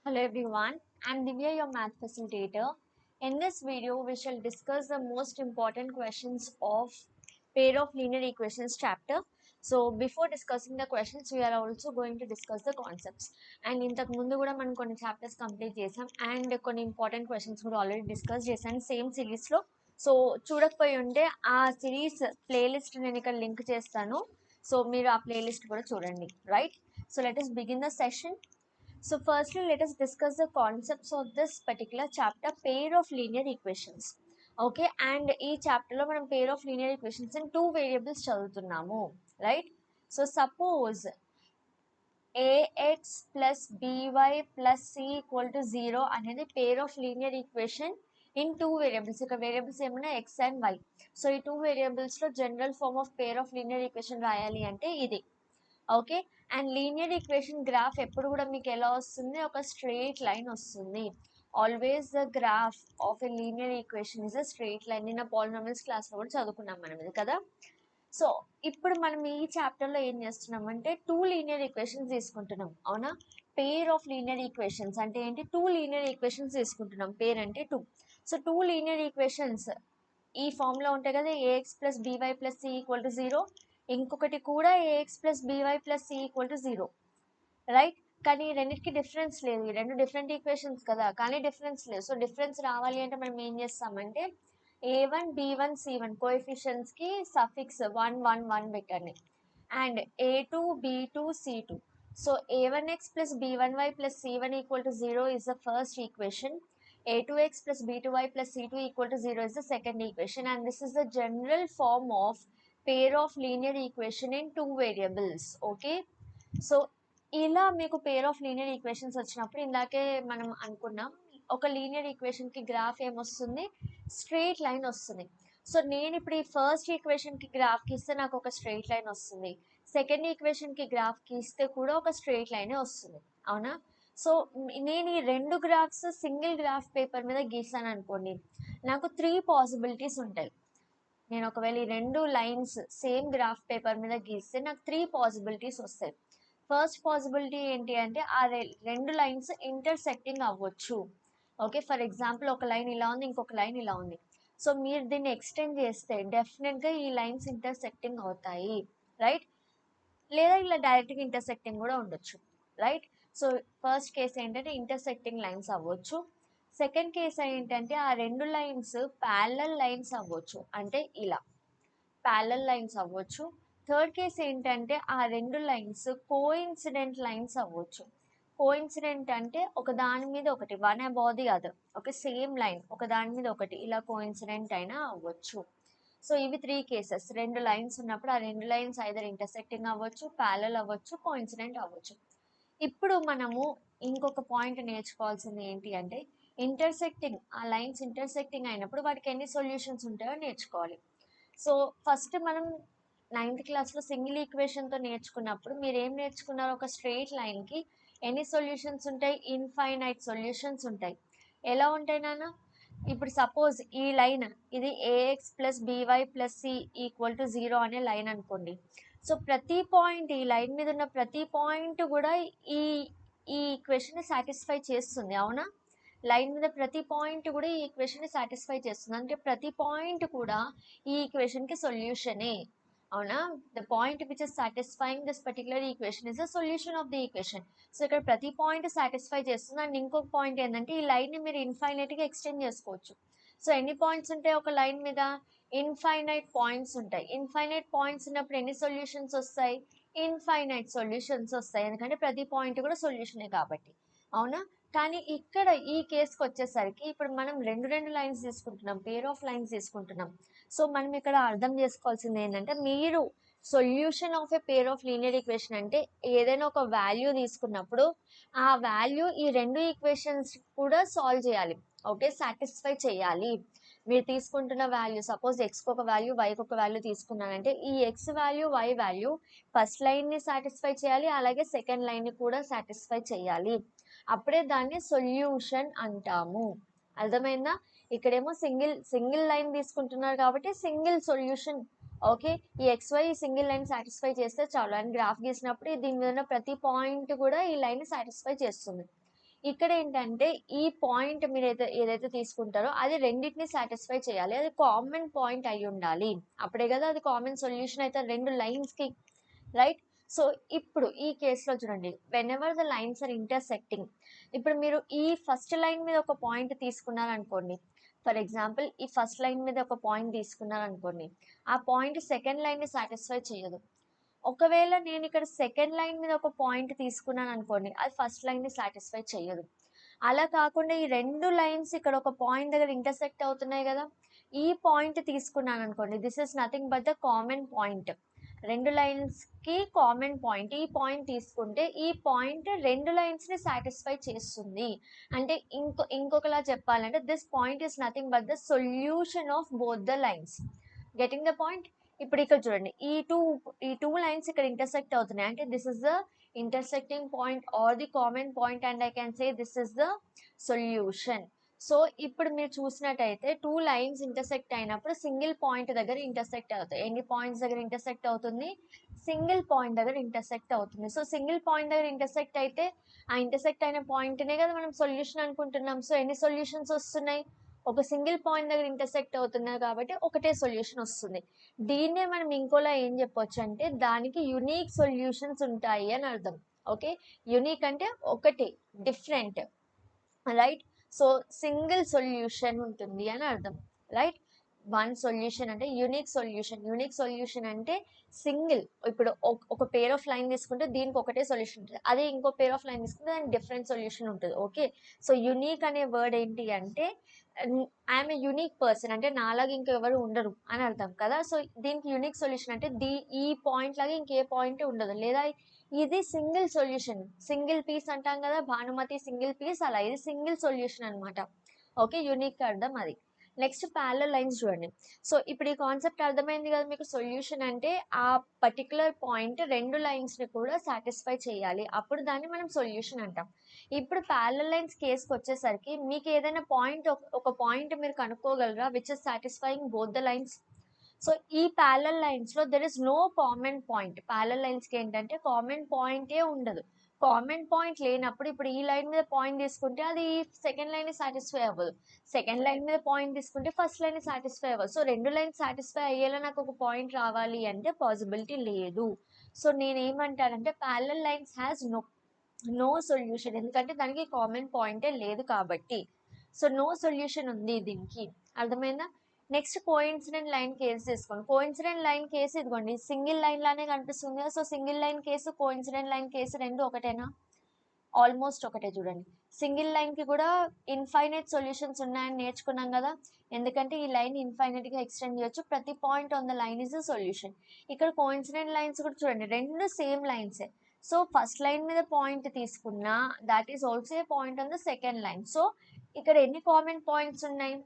Hello everyone, I'm Divya, your math facilitator. In this video, we shall discuss the most important questions of pair of linear equations chapter. So before discussing the questions, we are also going to discuss the concepts. And ఇంతకు ముందు కూడా మనం కొన్ని chapters complete చేసాం and కొన్ని important questions కూడా already discuss చేశాను same సిరీస్లో. సో చూడకపోయి ఉంటే ఆ సిరీస్ ప్లేలిస్ట్ నేను ఇక్కడ లింక్ చేస్తాను. సో మీరు ఆ ప్లేలిస్ట్ కూడా చూడండి, right? So let us begin the session. So firstly, let us discuss the concepts of this particular chapter, pair of linear equations. Okay, and ఈ chapter లో మనం pair of linear equations in two variables చదువుతున్నాము, right? So suppose ax plus by plus c equal to 0 అనేది pair of linear equation in two variables. ఇక్కడ variables ఏమన్నా x and y. So ఈ two variables లో general form of pair of linear equation రాయాలి అంటే ఇది. Okay, and linear equation graph ఎప్పుడు కూడా మీకు ఎలా వస్తుంది? ఒక స్ట్రెయిట్ లైన్ వస్తుంది. Always the graph of a linear equation is a straight line. నిన్న పాలినామియల్స్ క్లాస్లో కూడా చదువుకున్నాం మనం ఇది కదా. సో ఇప్పుడు మనం ఈ చాప్టర్లో ఏం చేస్తున్నాం అంటే టూ లీనియర్ ఈక్వేషన్స్ తీసుకుంటున్నాం, అవునా? పేర్ ఆఫ్ లీనియర్ ఈక్వేషన్స్ అంటే ఏంటి? టూ లీనియర్ ఈక్వేషన్స్ తీసుకుంటున్నాం. పేర్ అంటే two. So two linear equations ఈ ఫామ్లో ఉంటాయి కదా, a x plus b y plus c equal to 0. ఇంకొకటి కూడా a x plus b y plus c equal to 0, right? కానీ రెండింటికి డిఫరెన్స్ లేదు, ఈ రెండు డిఫరెంట్ ఈక్వేషన్స్ కదా, కానీ డిఫరెన్స్ లేదు. సో డిఫరెన్స్ రావాలి అంటే మనం ఏం చేస్తామంటే a1 b1 c1 కోఎఫిషియన్స్కి సఫిక్స్ 1 1 1 పెట్టండి, and a2 b2 c2. So a1x plus b1y plus c1 equal to 0 is the first equation. a2x plus b2y plus c2 equal to 0 is the second equation, and this is the general form of pair of linear equation in two variables. Okay, so ఇలా మీకు పేర్ of linear equations వచ్చినప్పుడు ఇందాకే మనం అనుకున్నాం ఒక linear ఈక్వేషన్కి graph ఏమొస్తుంది? Straight line వస్తుంది. So నేను ఇప్పుడు ఈ ఫస్ట్ ఈక్వేషన్కి గ్రాఫ్కి ఇస్తే నాకు ఒక స్ట్రెయిట్ లైన్ వస్తుంది, సెకండ్ ఈక్వేషన్కి గ్రాఫ్కి ఇస్తే కూడా ఒక స్ట్రెయిట్ లైనే వస్తుంది, అవునా? సో నేను ఈ రెండు గ్రాఫ్స్ సింగిల్ గ్రాఫ్ పేపర్ మీద గీసాను అనుకోండి, నాకు 3 పాసిబిలిటీస్ ఉంటాయి. నేను ఒకవేళ ఈ రెండు లైన్స్ సేమ్ గ్రాఫ్ పేపర్ మీద గీస్తే నాకు 3 పాసిబిలిటీస్ వస్తాయి. ఫస్ట్ పాసిబిలిటీ ఏంటి అంటే ఆ రెండు లైన్స్ ఇంటర్సెక్టింగ్ అవ్వచ్చు. ఓకే, ఫర్ ఎగ్జాంపుల్ ఒక లైన్ ఇలా ఉంది, ఇంకొక లైన్ ఇలా ఉంది. సో మీరు దీన్ని ఎక్స్టెండ్ చేస్తే డెఫినెట్గా ఈ లైన్స్ ఇంటర్సెక్టింగ్ అవుతాయి, రైట్? లేదా ఇలా డైరెక్ట్గా ఇంటర్సెక్టింగ్ కూడా ఉండొచ్చు, రైట్? సో ఫస్ట్ కేసు ఏంటంటే ఇంటర్సెక్టింగ్ లైన్స్ అవ్వచ్చు. సెకండ్ కేసు ఏంటంటే ఆ రెండు లైన్స్ ప్యారలల్ లైన్స్ అవ్వచ్చు, అంటే ఇలా ప్యారలల్ లైన్స్ అవ్వచ్చు. థర్డ్ కేసు ఏంటంటే ఆ రెండు లైన్స్ కోఇన్సిడెంట్ లైన్స్ అవ్వచ్చు. కోఇన్సిడెంట్ అంటే ఒక దాని మీద ఒకటి, వన్ అబౌవ్ ది అదర్, ఒక సేమ్ లైన్ ఒక దాని మీద ఒకటి ఇలా కోఇన్సిడెంట్ అయినా అవ్వచ్చు. సో ఇవి 3 కేసెస్. రెండు లైన్స్ ఉన్నప్పుడు ఆ రెండు లైన్స్ ఐదర్ ఇంటర్సెక్టింగ్ అవ్వచ్చు, ప్యారలల్ అవ్వచ్చు, కోఇన్సిడెంట్ అవ్వచ్చు. ఇప్పుడు మనము ఇంకొక పాయింట్ నేర్చుకోవాల్సింది ఏంటి అంటే ఇంటర్సెక్టింగ్, ఆ లైన్స్ ఇంటర్సెక్టింగ్ అయినప్పుడు వాటికి ఎన్ని సొల్యూషన్స్ ఉంటాయో నేర్చుకోవాలి. సో ఫస్ట్ మనం 9th క్లాస్లో సింగిల్ ఈక్వేషన్తో నేర్చుకున్నప్పుడు మీరు ఏం నేర్చుకున్నారు? ఒక స్ట్రెయిట్ లైన్కి ఎన్ని సొల్యూషన్స్ ఉంటాయి? ఇన్ఫైనైట్ సొల్యూషన్స్ ఉంటాయి. ఎలా ఉంటాయి నాన్న? ఇప్పుడు సపోజ్ ఈ లైన్ ఇది a x plus b y plus c equal to 0 అనే లైన్ అనుకోండి. సో ప్రతి పాయింట్, ఈ లైన్ మీద ఉన్న ప్రతి పాయింట్ కూడా ఈ ఈ ఈక్వేషన్ సాటిస్ఫై చేస్తుంది, అవునా? లైన్ మీద ప్రతి పాయింట్ కూడా ఈ ఈక్వేషన్ సాటిస్ఫై చేస్తుంది, అంటే ప్రతి పాయింట్ కూడా ఈ ఈక్వేషన్కి సొల్యూషనే, అవునా? The point which is satisfying this particular equation is the solution of the equation. So ఇక్కడ ప్రతి పాయింట్ సాటిస్ఫై చేస్తుంది. అండ్ ఇంకొక పాయింట్ ఏంటంటే ఈ లైన్ని మీరు ఇన్ఫైనైట్గా ఎక్స్టెండ్ చేసుకోవచ్చు. సో ఎన్ని పాయింట్స్ ఉంటాయి ఒక లైన్ మీద? ఇన్ఫైనైట్ పాయింట్స్ ఉంటాయి. ఇన్ఫైనైట్ పాయింట్స్ ఉన్నప్పుడు ఎన్ని సొల్యూషన్స్ వస్తాయి? ఇన్ఫైనైట్ సొల్యూషన్స్ వస్తాయి, ఎందుకంటే ప్రతి పాయింట్ కూడా సొల్యూషనే కాబట్టి, అవునా? కానీ ఇక్కడ ఈ కేసుకి వచ్చేసరికి ఇప్పుడు మనం రెండు లైన్స్ తీసుకుంటున్నాం, పేర్ ఆఫ్ లైన్స్ తీసుకుంటున్నాం. సో మనం ఇక్కడ అర్థం చేసుకోవాల్సింది ఏంటంటే మీరు solution of A pair of linear equation అంటే ఏదైనా ఒక వాల్యూ తీసుకున్నప్పుడు ఆ వాల్యూ ఈ రెండు ఈక్వేషన్స్ కూడా సాల్వ్ చేయాలి, ఓకే, సాటిస్ఫై చేయాలి. మీరు తీసుకుంటున్న వాల్యూ సపోజ్ ఎక్స్కి ఒక వాల్యూ, వైకి ఒక వాల్యూ తీసుకున్నానంటే ఈ x value, y value first లైన్ని సాటిస్ఫై చేయాలి, అలాగే సెకండ్ లైన్ని కూడా సాటిస్ఫై చేయాలి. అప్పుడే దాన్ని సొల్యూషన్ అంటాము. అర్థమైందా? ఇక్కడేమో సింగిల్ లైన్ తీసుకుంటున్నారు కాబట్టి సింగిల్ సొల్యూషన్. ఓకే, ఈ ఎక్స్వై సింగిల్ లైన్ సాటిస్ఫై చేస్తే చాలు. అండ్ గ్రాఫ్ గీసినప్పుడు దీని మీద ఉన్న ప్రతి పాయింట్ కూడా ఈ లైన్ సాటిస్ఫై చేస్తుంది. ఇక్కడ ఏంటంటే ఈ పాయింట్ మీరు ఏదైతే తీసుకుంటారో అది రెండింటిని సాటిస్ఫై చేయాలి, అది కామన్ పాయింట్ అయి ఉండాలి, అప్పుడే కదా అది కామన్ సొల్యూషన్ అయితే రెండు లైన్స్ కి, రైట్. సో ఇప్పుడు ఈ కేసులో చూడండి, whenever the lines are intersecting, ఇప్పుడు మీరు ఈ ఫస్ట్ లైన్ మీద ఒక పాయింట్ తీసుకున్నారనుకోండి, ఫర్ ఎగ్జాంపుల్ ఈ ఫస్ట్ లైన్ మీద ఒక పాయింట్ తీసుకున్నారనుకోండి, ఆ పాయింట్ సెకండ్ లైన్ ని సాటిస్ఫై చేయదు. ఒకవేళ నేను ఇక్కడ సెకండ్ లైన్ మీద ఒక పాయింట్ తీసుకున్నాను అనుకోండి, అది ఫస్ట్ లైన్ ని సాటిస్ఫై చేయదు. అలా కాకుండా ఈ రెండు లైన్స్ ఇక్కడ ఒక పాయింట్ దగ్గర ఇంటర్సెక్ట్ అవుతున్నాయి కదా, ఈ పాయింట్ తీసుకున్నాను అనుకోండి, this is nothing but the common point, రెండు లైన్స్ కి కామన్ పాయింట్. ఈ పాయింట్ తీసుకుంటే ఈ పాయింట్ రెండు లైన్స్ ని సాటిస్ఫై చేస్తుంది. అంటే ఇంకొకలా చెప్పాలంటే this point is nothing but the solution of both the lines. Getting the point? ఇప్పుడు ఇక్కడ చూడండి, ఈ టూ లైన్స్ ఇక్కడ ఇంటర్సెక్ట్ అవుతున్నాయి అంటే this is the intersecting point or the common point and I can say this is the solution. So ఇప్పుడు మీరు చూసినట్టయితే టూ లైన్స్ ఇంటర్సెక్ట్ అయినప్పుడు సింగిల్ పాయింట్ దగ్గర ఇంటర్సెక్ట్ అవుతాయి. ఎన్ని పాయింట్స్ దగ్గర ఇంటర్సెక్ట్ అవుతుంది? సింగిల్ పాయింట్ దగ్గర ఇంటర్సెక్ట్ అవుతుంది. సో సింగిల్ పాయింట్ దగ్గర ఇంటర్సెక్ట్ అయితే ఆ ఇంటర్సెక్ట్ అయిన పాయింట్నే కదా మనం సొల్యూషన్ అనుకుంటున్నాం. సో ఎన్ని సొల్యూషన్స్ వస్తున్నాయి? ఒక సింగిల్ పాయింట్ దగ్గర ఇంటర్సెక్ట్ అవుతున్నారు కాబట్టి ఒకటే సొల్యూషన్ వస్తుంది. దీన్నే మనం ఇంకోలా ఏం చెప్పొచ్చు అంటే దానికి యునిక్ సొల్యూషన్స్ ఉంటాయి అని అర్థం. ఓకే, యునిక్ అంటే ఒకటి, different, right. So single solution ఉంటుంది అని అర్థం, రైట్. వన్ సొల్యూషన్ అంటే యూనిక్ సొల్యూషన్. యూనిక్ సొల్యూషన్ అంటే సింగిల్, ఇప్పుడు ఒక పేర్ ఆఫ్ లైన్ తీసుకుంటే దీనికి ఒకటే సొల్యూషన్ ఉంటుంది, అదే ఇంకో పేర్ ఆఫ్ లైన్ తీసుకుంటే దానికి డిఫరెంట్ సొల్యూషన్ ఉంటుంది. ఓకే, సో యునిక్ అనే వర్డ్ ఏంటి అంటే ఐఎమ్ ఏ యునిక్ పర్సన్, అంటే నాలాగా ఇంకెవరు ఉండరు అని అర్థం కదా. సో దీనికి యునిక్ సొల్యూషన్ అంటే ఈ పాయింట్ లాగా ఇంకే పాయింట్ ఉండదు, లేదా ఇది సింగిల్ సొల్యూషన్. సింగిల్ పీస్ అంటాం కదా, భానుమతి సింగిల్ పీస్, అలా ఇది సింగిల్ సొల్యూషన్ అనమాట. ఓకే, యూనిక్ అర్థం అది. నెక్స్ట్ ప్యారలల్ లైన్స్ చూడండి. సో ఇప్పుడు ఈ కాన్సెప్ట్ అర్థమైంది కదా మీకు. సొల్యూషన్ అంటే ఆ పర్టికులర్ పాయింట్ రెండు లైన్స్ ని కూడా సాటిస్ఫై చేయాలి, అప్పుడు దాన్ని మనం సొల్యూషన్ అంటాం. ఇప్పుడు ప్యారలల్ లైన్స్ కేసుకి వచ్చేసరికి మీకు ఏదైనా పాయింట్, ఒక పాయింట్ మీరు కనుక్కోగలరా which is satisfying both the lines. So ఈ ప్యారలల్ లైన్స్ లో there is no common point. Parallel lines కి ఏంటంటే కామన్ పాయింటే ఉండదు. కామన్ పాయింట్ లేనప్పుడు ఇప్పుడు ఈ లైన్ మీద పాయింట్ తీసుకుంటే అది సెకండ్ లైన్ ని సాటిస్ఫై అవ్వదు, సెకండ్ లైన్ మీద పాయింట్ తీసుకుంటే ఫస్ట్ లైన్ ని సాటిస్ఫై అవ్వదు. సో రెండు లైన్స్ సాటిస్ఫై అయ్యేలా నాకు ఒక పాయింట్ రావాలి అంటే పాసిబిలిటీ లేదు. సో నేనేమంటానంటే parallel lines has no solution, ఎందుకంటే దానికి కామన్ పాయింటే లేదు కాబట్టి. సో నో సొల్యూషన్ ఉంది దీనికి, అర్థమైందా. నెక్స్ట్ కోఇన్సిడెంట్ లైన్ కేసు తీసుకోండి. కోఇన్సిడెంట్ లైన్ కేసు ఇదిగోండి, సింగిల్ లైన్ లానే కనిపిస్తుంది కదా. So single line case, coincident line case రెండు ఒకటేనా? ఆల్మోస్ట్ ఒకటే. చూడండి, సింగిల్ లైన్ కి కూడా ఇన్ఫైనైట్ సొల్యూషన్స్ ఉన్నాయని నేర్చుకున్నాం కదా, ఎందుకంటే ఈ లైన్ ఇన్ఫైనైట్ గా ఎక్స్టెండ్ చేయొచ్చు, ప్రతి point on the line is solution. ఇక్కడ కోఇన్సిడెంట్ లైన్స్ కూడా చూడండి, రెండు సేమ్ లైన్సే. సో ఫస్ట్ లైన్ మీద పాయింట్ తీసుకున్నా that is also a point on the second line. So ఇక్కడ ఎన్ని కామన్ పాయింట్స్ ఉన్నాయి?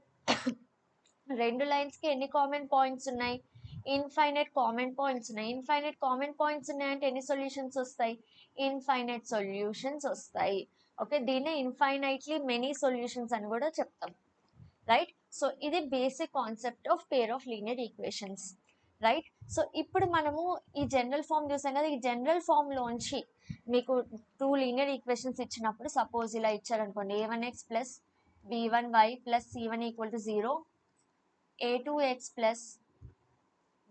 రెండు లైన్స్ కి ఎన్ని కామన్ పాయింట్స్ ఉన్నాయి? ఇన్ఫైనైట్ కామన్ పాయింట్స్ ఉన్నాయి. ఇన్ఫైనైట్ కామన్ పాయింట్స్ ఉన్నాయంటే ఎన్ని సొల్యూషన్స్ వస్తాయి? ఇన్ఫైనైట్ సొల్యూషన్స్ వస్తాయి. ఓకే, దీన్ని ఇన్ఫైనైట్లీ మెనీ సొల్యూషన్స్ అని కూడా చెప్తాం, రైట్. సో ఇది basic concept of pair of linear equations, right. So ఇప్పుడు మనము ఈ జనరల్ ఫామ్ చూసాం కదా, ఈ జనరల్ ఫామ్ లోంచి మీకు టూ లీనియర్ ఈక్వేషన్స్ ఇచ్చినప్పుడు సపోజ్ ఇలా ఇచ్చారనుకోండి, a1x plus b1y plus c1 equal to 0, a2x plus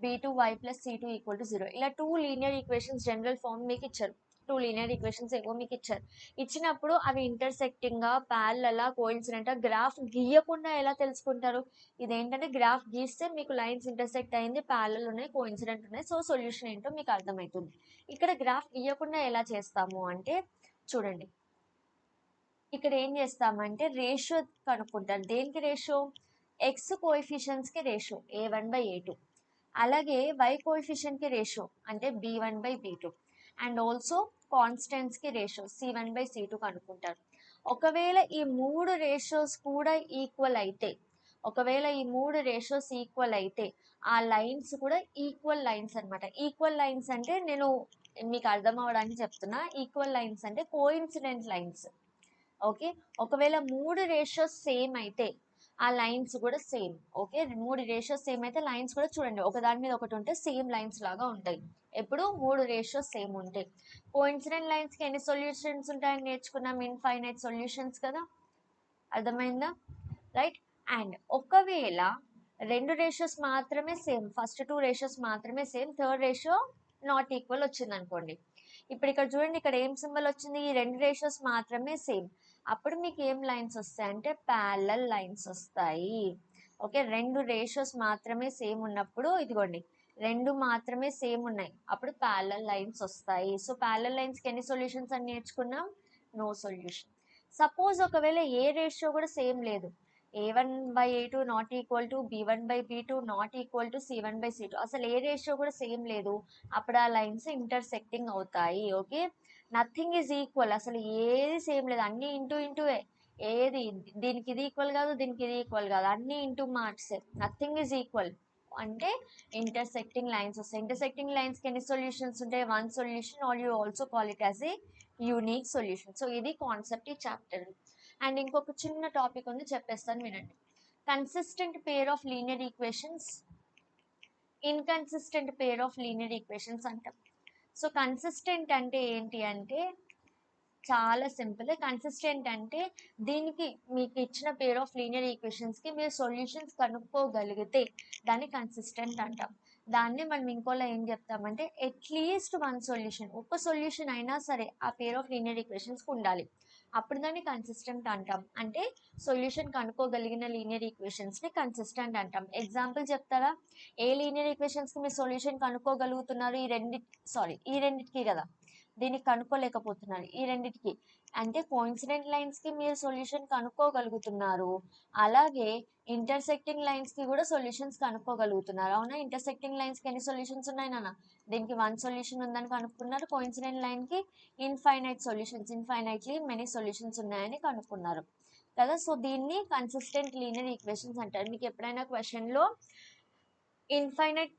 b2y plus c2 equal to 0, ఇలా two linear equations general form మీకు ఇచ్చారు. టూ లీనియర్ ఈక్వేషన్స్ ఏవో మీకు ఇచ్చారు. ఇచ్చినప్పుడు అవి ఇంటర్సెక్టింగ్ గా, ప్యారలల్, కోఇన్సిడెంట్, గ్రాఫ్ గీయకుండా ఎలా తెలుసుకుంటారు? ఇదేంటంటే గ్రాఫ్ గీస్తే మీకు లైన్స్ ఇంటర్సెక్ట్ అయింది, ప్యారలల్ ఉన్నాయి, కోఇన్సిడెంట్ ఉన్నాయి, సో సొల్యూషన్ ఏంటో మీకు అర్థమవుతుంది. ఇక్కడ గ్రాఫ్ గీయకుండా ఎలా చేస్తాము అంటే చూడండి, ఇక్కడ ఏం చేస్తామంటే రేషియో కనుక్కుంటారు. దేనికి రేషియో? ఎక్స్ కోఎఫిషియన్స్ కి రేషియో a1/a2, అలాగే y కోఎఫిషియెంట్ కి రేషియో అంటే b1/b2, అండ్ ఆల్సో కాన్స్టెంట్స్ కి రేషియో c1/c2 కనుక్కుంటారు. ఒకవేళ ఈ మూడు రేషియోస్ కూడా ఈక్వల్ అయితే, ఒకవేళ ఈ మూడు రేషియోస్ ఈక్వల్ అయితే ఆ లైన్స్ కూడా ఈక్వల్ లైన్స్ అనమాట. ఈక్వల్ లైన్స్ అంటే నేను మీకు అర్థం అవడానికి చెప్తున్నా, ఈక్వల్ లైన్స్ అంటే కోఇన్సిడెంట్ లైన్స్. ఓకే, ఒకవేళ మూడు రేషియోస్ సేమ్ అయితే ఆ లైన్స్ కూడా సేమ్. ఓకే, 3 రేషియోస్ సేమ్ అయితే లైన్స్ కూడా చూడండి ఒకదాని మీద ఒకటి ఉంటే సేమ్ లైన్స్ లాగా ఉంటాయి. ఎప్పుడు 3 రేషియోస్ సేమ్ ఉంటాయి. కోఇన్సిడెంట్ లైన్స్ కి ఎన్ని సొల్యూషన్స్ ఉంటాయని నేర్చుకున్నాం, ఇన్ఫైనైట్ సొల్యూషన్స్ కదా, అర్థమైందా, రైట్. అండ్ ఒకవేళ 2 రేషియోస్ మాత్రమే సేమ్, ఫస్ట్ 2 రేషియోస్ మాత్రమే same, third ratio not equal వచ్చింది అనుకోండి. ఇప్పుడు ఇక్కడ చూడండి, ఇక్కడ ఏం సింబల్ వచ్చింది, ఈ 2 రేషియోస్ మాత్రమే సేమ్. అప్పుడు మీకు ఏం లైన్స్ వస్తాయి అంటే ప్యారలల్ లైన్స్ వస్తాయి. ఓకే, 2 రేషియోస్ మాత్రమే సేమ్ ఉన్నప్పుడు ఇదిగోండి 2 మాత్రమే సేమ్ ఉన్నాయి, అప్పుడు ప్యారలల్ లైన్స్ వస్తాయి. సో ప్యారలల్ లైన్స్ కి ఎన్ని సొల్యూషన్స్ అని నేర్చుకున్నాం, నో సొల్యూషన్. సపోజ్ ఒకవేళ ఏ రేషియో కూడా సేమ్ లేదు, a1/a2 not equal to b1/b2 not equal to c1/c2, అసలు ఏ రేషియో కూడా సేమ్ లేదు, అప్పుడు ఆ లైన్స్ ఇంటర్సెక్టింగ్ అవుతాయి. ఓకే, నథింగ్ ఈజ్ ఈక్వల్, అసలు ఏది సేమ్ లేదు, అన్ని ఇంటూవే, ఏది దీనికి ఇది ఈక్వల్ కాదు, దీనికి ఇది ఈక్వల్ కాదు, అన్ని into marks, nothing is equal అంటే ఇంటర్సెక్టింగ్ లైన్స్ వస్తాయి. ఇంటర్సెక్టింగ్ లైన్స్ కి ఎన్ని సొల్యూషన్స్ ఉంటాయి, 1 solution, or you also call it as a unique solution. So ఇది కాన్సెప్ట్ ఈ చాప్టర్. అండ్ ఇంకొక చిన్న టాపిక్ ఉంది, చెప్పేస్తాను వినండి. Consistent pair of linear equations, inconsistent pair of linear equations అంటాం. సో కన్సిస్టెంట్ అంటే ఏంటి అంటే చాలా సింపుల్. కన్సిస్టెంట్ అంటే దీనికి మీకు ఇచ్చిన పేర్ ఆఫ్ లీనియర్ ఈక్వేషన్స్ కి మీరు సొల్యూషన్స్ కనుక్కోగలిగితే దాన్ని కన్సిస్టెంట్ అంటాం. దాన్ని మనం ఇంకోలా ఏం చెప్తామంటే అట్లీస్ట్ 1 సొల్యూషన్, ఒక్క సొల్యూషన్ అయినా సరే ఆ పేర్ ఆఫ్ లీనియర్ ఈక్వేషన్స్ కి ఉండాలి, అప్పుడు దాన్ని కన్సిస్టెంట్ అంటాం. అంటే సొల్యూషన్ కనుక్కోగలిగిన లీనియర్ ఈక్వేషన్స్ ని కన్సిస్టెంట్ అంటాం. ఎగ్జాంపుల్ చెప్తారా, ఏ లీనియర్ ఈక్వేషన్స్ కి మీరు సొల్యూషన్ కనుక్కోగలుగుతున్నారు, ఈ రెండింటికి కదా, దీనికి కనుక్కోలేకపోతున్నారు, ఈ రెండింటికి అంటే కోఇన్సిడెంట్ లైన్స్ కి మీరు సొల్యూషన్ కనుక్కోగలుగుతున్నారు, అలాగే ఇంటర్సెక్టింగ్ లైన్స్ కి కూడా సొల్యూషన్స్ కనుక్కోగలుగుతున్నారు. అవునా, ఇంటర్సెక్టింగ్ లైన్స్ కి ఎన్ని సొల్యూషన్స్ ఉన్నాయి నాన్న, దీనికి 1 సొల్యూషన్ ఉందని కనుక్కున్నారు. కోఇన్సిడెంట్ లైన్ కి infinite solutions, infinitely many solutions ఉన్నాయని కనుక్కున్నారు కదా. సో దీన్ని కన్సిస్టెంట్ లీనియర్ ఈక్వేషన్స్ అంటారు. మీకు ఎప్పుడైనా క్వశ్చన్ లో ఇన్ఫైనైట్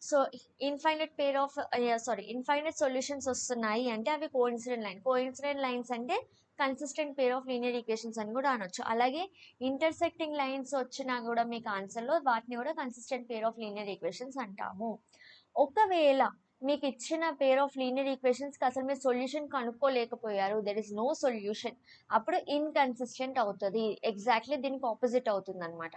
సొల్యూషన్స్ వస్తున్నాయి అంటే అవి కోఇన్సిడెంట్ లైన్స్ అంటే consistent pair of linear equations అని కూడా అనొచ్చు. అలాగే ఇంటర్సెక్టింగ్ లైన్స్ వచ్చినా కూడా మీకు ఆన్సర్లో వాటిని కూడా consistent pair of linear equations అంటాము. ఒకవేళ మీకు ఇచ్చిన పేర్ ఆఫ్ లీనియర్ ఈక్వేషన్స్ కి అసలు మీరు సొల్యూషన్ కనుక్కోలేకపోయారు, దెర్ ఇస్ నో సొల్యూషన్, అప్పుడు ఇన్కన్సిస్టెంట్ అవుతుంది. ఎగ్జాక్ట్లీ దీనికి ఆపోజిట్ అవుతుంది అనమాట.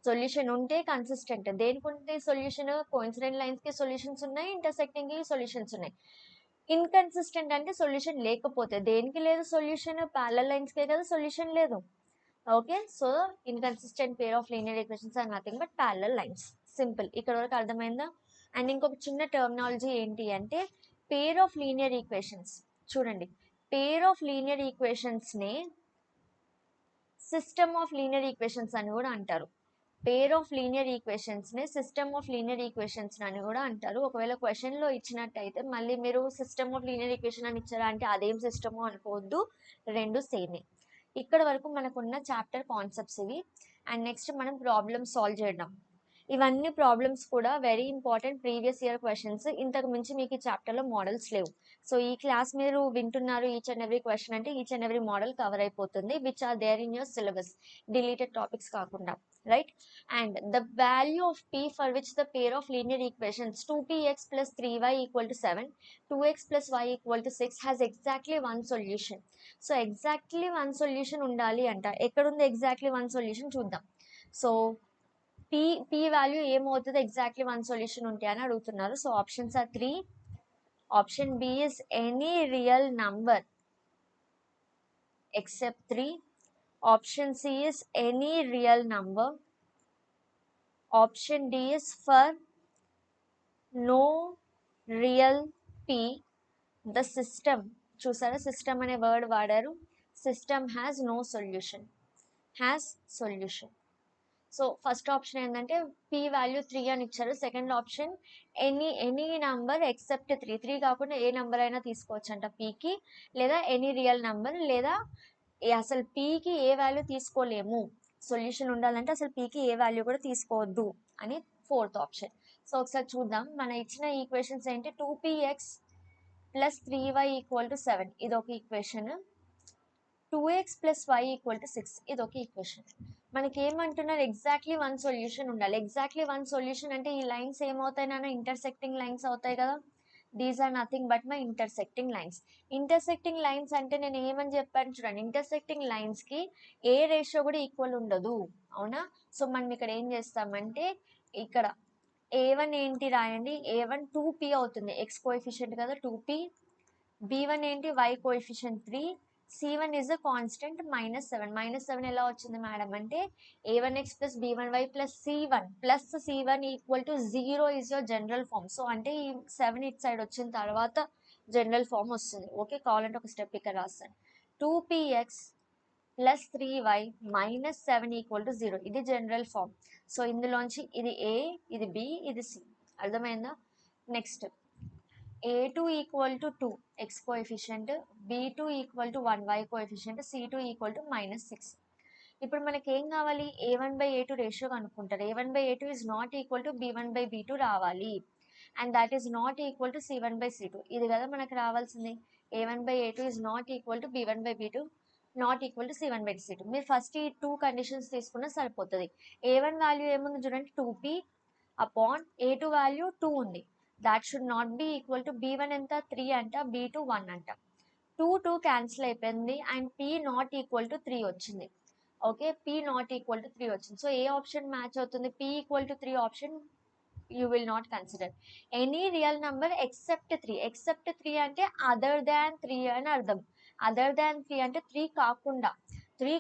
సొల్యూషన్ ఉంటే కన్సిస్టెంట్, దేనికి ఉంటే సొల్యూషన్, కోఇన్సిడెంట్ లైన్స్ కి సొల్యూషన్స్ ఉన్నాయి, ఇంటర్సెక్టింగ్ కి సొల్యూషన్స్ ఉన్నాయి. ఇన్కన్సిస్టెంట్ అంటే సొల్యూషన్ లేకపోతే, దేనికి లేదు సొల్యూషన్, ప్యారలల్ లైన్స్ కే కదా సొల్యూషన్ లేదు. Okay, so inconsistent pair of linear equations are nothing but parallel lines. Simple, ఇక్కడ వరకు అర్థమైందా. అండ్ ఇంకొక చిన్న టర్మినాలజీ ఏంటి అంటే పేర్ ఆఫ్ లీనియర్ ఈక్వేషన్స్. చూడండి, పేర్ ఆఫ్ లీనియర్ ఈక్వేషన్స్ ని సిస్టమ్ ఆఫ్ లీనియర్ ఈక్వేషన్స్ అని కూడా అంటారు. పేర్ ఆఫ్ లీనియర్ ఈక్వేషన్స్ ని సిస్టమ్ ఆఫ్ లీనియర్ ఈక్వేషన్స్ అని కూడా అంటారు. ఒకవేళ క్వశ్చన్ లో ఇచ్చినట్టయితే మళ్ళీ మీరు సిస్టమ్ ఆఫ్ లీనియర్ ఈక్వేషన్ అని ఇచ్చారా అంటే అదేం సిస్టమో అనుకోవద్దు, రెండు సేమే. ఇక్కడ వరకు మనకున్న చాప్టర్ కాన్సెప్ట్స్ ఇవి. అండ్ నెక్స్ట్ మనం ప్రాబ్లమ్స్ సాల్వ్ చేయడం. ఇవన్నీ ప్రాబ్లమ్స్ కూడా very important previous year questions. ఇంతకు మించి మీకు ఈ చాప్టర్లో మోడల్స్ లేవు. సో ఈ క్లాస్ మీరు వింటున్నారు, ఈచ్ అండ్ ఎవ్రీ క్వశ్చన్ అంటే each and every model cover అయిపోతుంది, which are there in your syllabus, deleted topics కాకుండా, right? And the value of p for which the pair of linear equations 2px plus 3y equal to 7, 2x plus y equal to 6 has exactly one solution. So exactly one solution ఉండాలి అంట. ఎక్కడుంది exactly one solution చూద్దాం. So p value ఏమవుతుంది, exactly 1 solution ఉంటే అని అడుగుతున్నారు. So options are 3. Option B is any real number except 3. Option C is any real number. Option D is for no real p. The system, చూసారా system అనే word వాడారు, system has no solution, has solution. So first option ఏంటంటే p value 3 అని ఇచ్చారు. Second option any number except 3 కాకుండా ఏ number అయినా తీసుకోవచ్చు అంట pకి, లేదా ఎనీ రియల్ నెంబర్, లేదా అసలు pకి ఏ వాల్యూ తీసుకోలేము, సొల్యూషన్ ఉండాలంటే అసలు pకి ఏ వాల్యూ కూడా తీసుకోవద్దు అని ఫోర్త్ ఆప్షన్. సో ఒకసారి చూద్దాం, మన ఇచ్చిన ఈక్వేషన్స్ ఏంటి, 2px plus 3y equal to 7, ఇది ఒక equation. 2x plus y equal to 6. ఇది ఒక ఈక్వేషన్. మనకి ఏమంటున్నారు, ఎగ్జాక్ట్లీ వన్ సొల్యూషన్ ఉండాలి. ఎగ్జాక్ట్లీ వన్ సొల్యూషన్ అంటే ఈ లైన్స్ ఏమవుతాయి నాన్న, ఇంటర్సెక్టింగ్ లైన్స్ అవుతాయి కదా. These are nothing but my intersecting lines. Intersecting lines అంటే నేను ఏమని చెప్పాను చూడండి, ఇంటర్సెక్టింగ్ లైన్స్ కి ఏ రేషియో కూడా ఈక్వల్ ఉండదు, అవునా. సో మనం ఇక్కడ ఏం చేస్తామంటే, ఇక్కడ a1 ఏంటి రాయండి, a1 2p అవుతుంది, x కోఎఫిషియంట్ కదా 2p. b1 ఏంటి, y coefficient 3. c1 is a constant -7. -7 ఎలా వచ్చింది మేడం అంటే, a1x plus b1y plus c1 equal to 0 is your general form. So అంటే ఈ 7 ఇట్ సైడ్ వచ్చిన తర్వాత జనరల్ ఫార్మ్ వస్తుంది. ఓకే, కావాలంటే ఒక స్టెప్ ఇక్కడ రాస్తాను. 2px plus 3y minus 7 equal to 0, ఇది జనరల్ ఫార్మ్. సో ఇందులోంచి ఇది a, ఇది b, ఇది c. అర్థమైందా. Next a2 equal to 2 x coefficient, b2 equal to 1 y coefficient, c2 equal to -6. ఇప్పుడు మనకి ఏం కావాలి, a1/a2 రేషియో కనుక్కుంటారు. a1/a2 is not equal to b1/b2 రావాలి, and that is not equal to c1/c2. ఇది కదా మనకు రావాల్సింది. a1/a2 is not equal to b1/b2 not equal to c1/c2. మీరు ఫస్ట్ ఈ 2 కండిషన్స్ తీసుకున్నా సరిపోతుంది. a1 వాల్యూ ఏముంది చూడండి, 2p అపాన్ a2 వాల్యూ 2 ఉంది. That should not be equal to b1 ఎంత 3 అంట, b2 1 అంట. 2 క్యాన్సిల్ అయిపోయింది and p not equal to 3 వచ్చింది. Okay, p not equal to 3 వచ్చింది. సో ఏ ఆప్షన్ మ్యాచ్ అవుతుంది, p equal to 3 option you will not consider any real number except 3. except 3 అంటే other than 3 అని అర్థం. other than 3 అంటే 3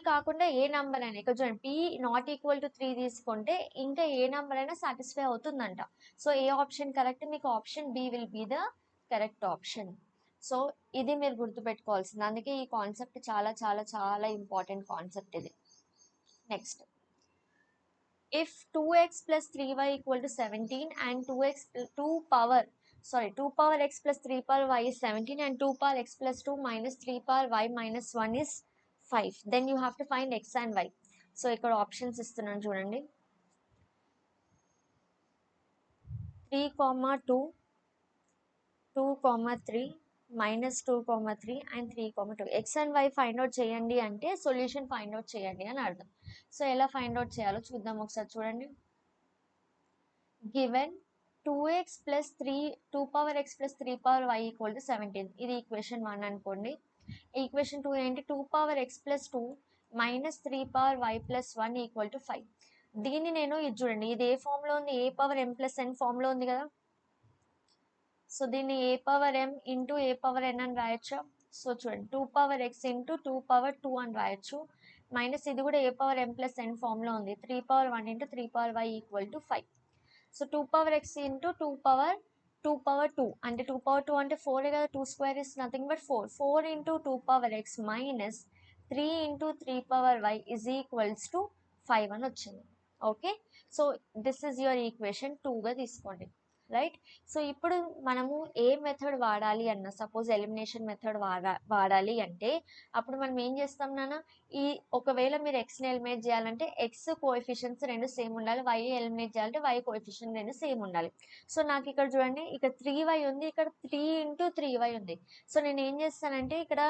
కాకుండా ఏ నంబర్ అయినా, ఇక్కడ చూడండి p నాట్ ఈక్వల్ టు 3 తీసుకుంటే ఇంకా ఏ నంబర్ అయినా సాటిస్ఫై అవుతుందంట. సో ఏ ఆప్షన్ కరెక్ట్, మీకు option B will be the correct option. So ఇది మీరు గుర్తుపెట్టుకోవాల్సింది. అందుకే ఈ కాన్సెప్ట్ చాలా చాలా చాలా ఇంపార్టెంట్ కాన్సెప్ట్ ఇది. Next, if 2x plus 3y equal to 17 and 2 power x plus 3 power y is 17 and 2 power x plus 2 minus 3 power y minus 1 is 5, then you have to find x and y. So ఇక్కడ options ఇస్తున్నాను చూడండి, 3, 2, 3, -2, 3 and 3, 2. x and y find out చేయండి అంటే solution find out చేయండి అని అర్థం. So ఎలా find out చేయాలో చూద్దాం ఒకసారి చూడండి. Given 2x plus 2 power x plus 3 power y equal to 17, ఇది ఈక్వేషన్ 1 అనుకోండి. ఈక్వేషన్ 2 ఏంటి, 2 power x plus 2 minus 3 power y plus 1 equal to 5. దీన్ని నేను ఇది చూడండి, ఇది ఏ ఫామ్లో ఉంది, a power m plus n ఫామ్లో ఉంది కదా. సో దీన్ని a power m into a power n అని రాయొచ్చా. సో చూడండి, 2 power x ఇంటూ 2 power 2 అని రాయొచ్చు. మైనస్ ఇది కూడా a power m plus n ఫామ్లో ఉంది, 3 power 1 into 3 power y equal to 5. So 2 power x into 2 power 2 అంటే 2 power 2 అంటే 4 కదా, 2 square is nothing but 4 into 2 power x minus 3 into 3 power y is equals to 5 అని వచ్చింది. Okay, so this is your equation 2గా తీసుకోండి, right. So ఇప్పుడు మనము ఏ method వాడాలి అన్న, సపోజ్ ఎలిమినేషన్ మెథడ్ వాడాలి అంటే అప్పుడు మనం ఏం చేస్తాం నాన్న, ఈ ఒకవేళ మీరు ఎక్స్ని ఎలిమినేట్ చేయాలంటే ఎక్స్ కోఎఫిషియన్స్ రెండు సేమ్ ఉండాలి, వై ఎలిమినేట్ చేయాలంటే వై కోఎఫిషియన్ రెండు సేమ్ ఉండాలి. సో నాకు ఇక్కడ చూడండి, ఇక్కడ 3y ఉంది, ఇక్కడ 3 ఇంటూ 3y ఉంది. సో నేను ఏం చేస్తానంటే ఇక్కడ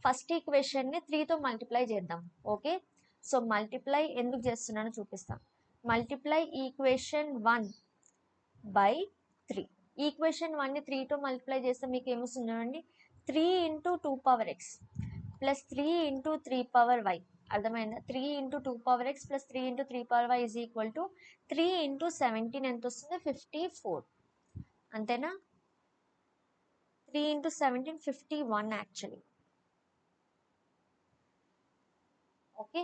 ఫస్ట్ ఈక్వేషన్ని 3తో మల్టిప్లై చేద్దాం. ఓకే, సో మల్టిప్లై ఎందుకు చేస్తున్నానో చూపిస్తాను. Multiply equation 1 by 3. ఈక్వేషన్ 1ని 3తో మల్టిప్లై చేస్తే మీకు ఏమొస్తుంది చూడండి, 3 into 2 power x plus 3 into 3 power y. అర్థమైందా, 3 into 2 power x plus 3 into 3 power y is equal to 3 into 17 ఎంత వస్తుంది, 54. అంతేనా, 3 ఇంటూ 17 51 యాక్చువల్లీ. ఓకే,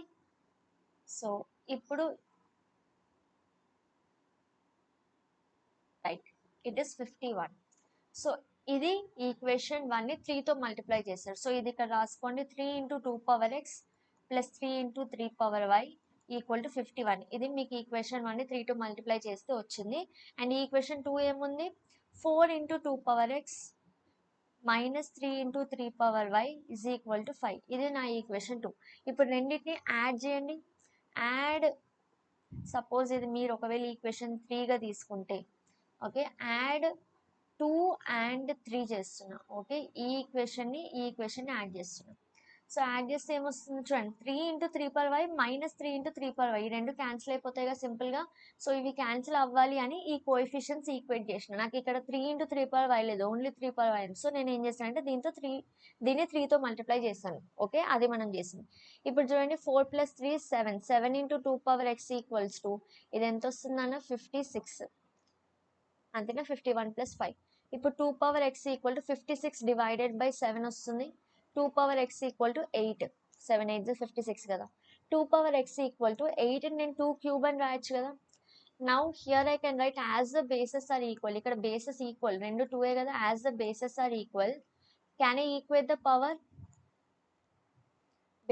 సో ఇప్పుడు రైట్, ఇట్ ఈస్ 51. సో ఇది ఈక్వేషన్ 1ని 3తో మల్టిప్లై చేశారు. సో ఇది ఇక్కడ రాసుకోండి, 3 into 2 power x plus 3 into 3 power y equal to 51. ఇది మీకు ఈక్వేషన్ 1ని 3తో మల్టిప్లై చేస్తే వచ్చింది. అండ్ ఈక్వేషన్ 2 ఏముంది, 4 into 2 power x minus 3 into 3 power y is equal to 5. ఇది నా ఈక్వేషన్ 2. ఇప్పుడు రెండింటిని యాడ్ చేయండి. యాడ్, సపోజ్ ఇది మీరు ఒకవేళ ఈక్వేషన్ 3గా తీసుకుంటే, ఓకే, యాడ్ 2 and 3 చేస్తున్నా. ఓకే, ఈ ఈక్వేషన్ని యాడ్ చేస్తున్నా. సో యాడ్ చేస్తే ఏమొస్తుంది చూడండి, 3 into 3 power y minus 3 into 3 power y, ఈ రెండు క్యాన్సిల్ అయిపోతాయి కదా సింపుల్గా. సో ఇవి క్యాన్సిల్ అవ్వాలి అని ఈ కోఎఫిషియన్స్ ఈక్వేట్ చేసిన. నాకు ఇక్కడ 3 ఇంటూ 3 పవర్ వై లేదు, ఓన్లీ 3 పవర్ వై. సో నేను ఏం చేస్తాను అంటే దీన్ని 3తో మల్టిప్లై చేస్తాను. ఓకే, అది మనం చేసింది. ఇప్పుడు చూడండి 4 + 3 7, 7 into 2 power X equals to, ఇది ఎంత వస్తుందన్న 56, అంతేనా, 51 + 5. ఇప్పుడు 2 power X equal to 56 divided by 7 వస్తుంది. 2 పవర్ ఎక్స్ ఈక్వల్ టు 8, 7 8 56 కదా. 2 పవర్ ఎక్స్ ఈక్వల్ టు 8 నేను 2 క్యూబ్ అని రాయొచ్చు కదా. Now here I can write as the bases are equal, ఇక్కడ బేసెస్ ఈక్వల్, రెండు 2 కదా, as the bases are equal can I equate the power,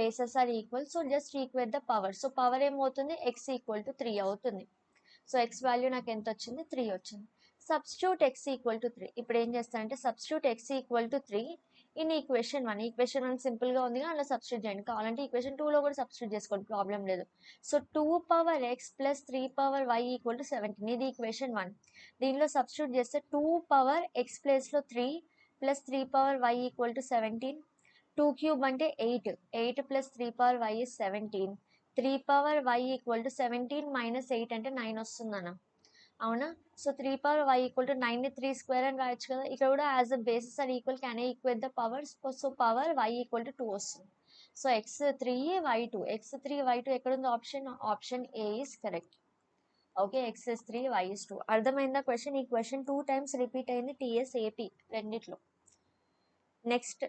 bases are equal, so just equate the power. So power ఏమవుతుంది, x equal to 3 అవుతుంది. So X value నాకు ఎంత వచ్చింది, 3 వచ్చింది. Substitute X equal to 3. ఇప్పుడు ఏం చేస్తానంటే substitute X equal to 3 in equation 1. Equation 1 సింపుల్గా ఉంది, అలా సబ్స్టిట్యూట్ చేయండి. కావాలంటే ఈక్వేషన్ 2లో కూడా సబ్స్టిట్యూట్ చేసుకోండి, ప్రాబ్లం లేదు. So 2 power x plus 3 power y equal to 17, ఇది ఈక్వేషన్ 1. దీనిలో సబ్స్టిట్యూట్ చేస్తే 2 పవర్ ఎక్స్ ప్లేస్లో 3 plus 3 power y equal to 17, 2 cube అంటే 8, 8 plus 3 power y is 17, 3 power y equal to 17 minus 8 అంటే 9 వస్తుందన్న, అవునా. So 3 power y equal to 9ని 3 square అని రాయొచ్చు కదా. ఇక్కడ కూడా as a bases are equal can equate the powers. So power y equal to 2 వస్తుంది. So x3 y2, x3 y2 ఎక్కడ ఉంది option, option A is correct. Okay, x3 y2. అర్థమైందా క్వశ్చన్? ఈ క్వశ్చన్ 2 టైమ్స్ రిపీట్ అయింది TS AP రెండిట్లో. Next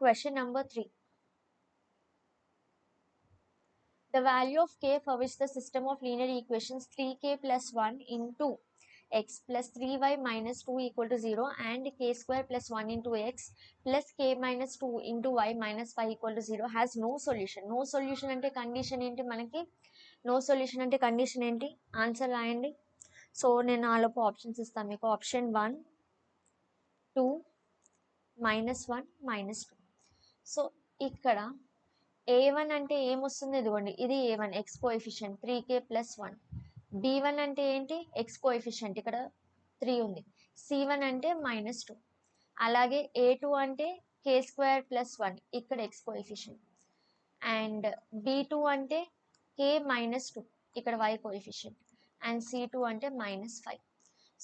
question number 3. The value of k for which the system of linear equations 3k plus 1 into x plus 3y minus 2 equal to 0 and k square plus 1 into x plus k minus 2 into y minus 5 equal to 0 has no solution. No solution అంటే condition ఏంటి మనకి? No solution అంటే condition ఏంటి? Answer రాయండి. So నేను నాలుగు options ఇస్తాను మీకు. ఆప్షన్ 1, 2, -1, -2. సో ఇక్కడ a1 అంటే ఏమొస్తుంది, ఇదిగోండి ఇది a1 X coefficient 3k plus 1. b1 అంటే ఏంటి, ఎక్స్ కోఎఫిషియంట్ ఇక్కడ 3 ఉంది. c1 అంటే -2. అలాగే a2 అంటే k² plus 1, ఇక్కడ ఎక్స్ కోఎఫిషియంట్. అండ్ b2 అంటే k -2, ఇక్కడ y కోఎఫిషియంట్. అండ్ c2 అంటే -5.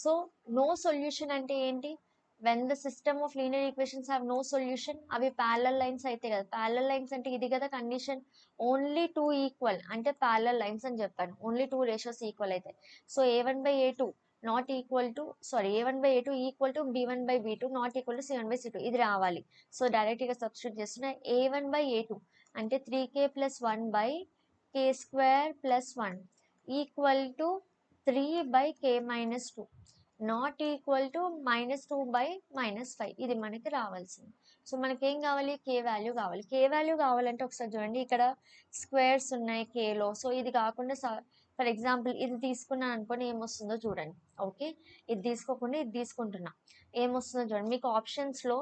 సో నో సొల్యూషన్ అంటే ఏంటి, when the system of linear equations have no solution, అవి parallel lines అయితే కదా. parallel lines అంటే ఇది కదా కండిషన్, ఓన్లీ 2 ఈక్వల్ అంటే parallel lines అని చెప్పాను, ఓన్లీ 2 రేషియోస్ ఈక్వల్ అయితే. So a1/a2 not equal to, sorry a1/a2 equal to b1/b2 not equal to c1/c2, ఇది రావాలి. సో డైరెక్ట్గా సబ్స్టిట్యూట్ చేస్తున్నా, a1/a2 అంటే 3k plus 1/k² plus 1 equal to 3/k minus 2 not equal to -2/-5, ఇది మనకి రావాల్సింది. So మనకి ఏం కావాలి, కే వాల్యూ కావాలి. కే వాల్యూ కావాలంటే ఒకసారి చూడండి, ఇక్కడ స్క్వేర్స్ ఉన్నాయి కేలో. సో ఇది కాకుండా ఫర్ ఎగ్జాంపుల్ ఇది తీసుకున్నాను అనుకోని ఏమొస్తుందో చూడండి. ఓకే, ఇది తీసుకోకుండా ఇది తీసుకుంటున్నా, ఏమొస్తుందో చూడండి. మీకు ఆప్షన్స్లో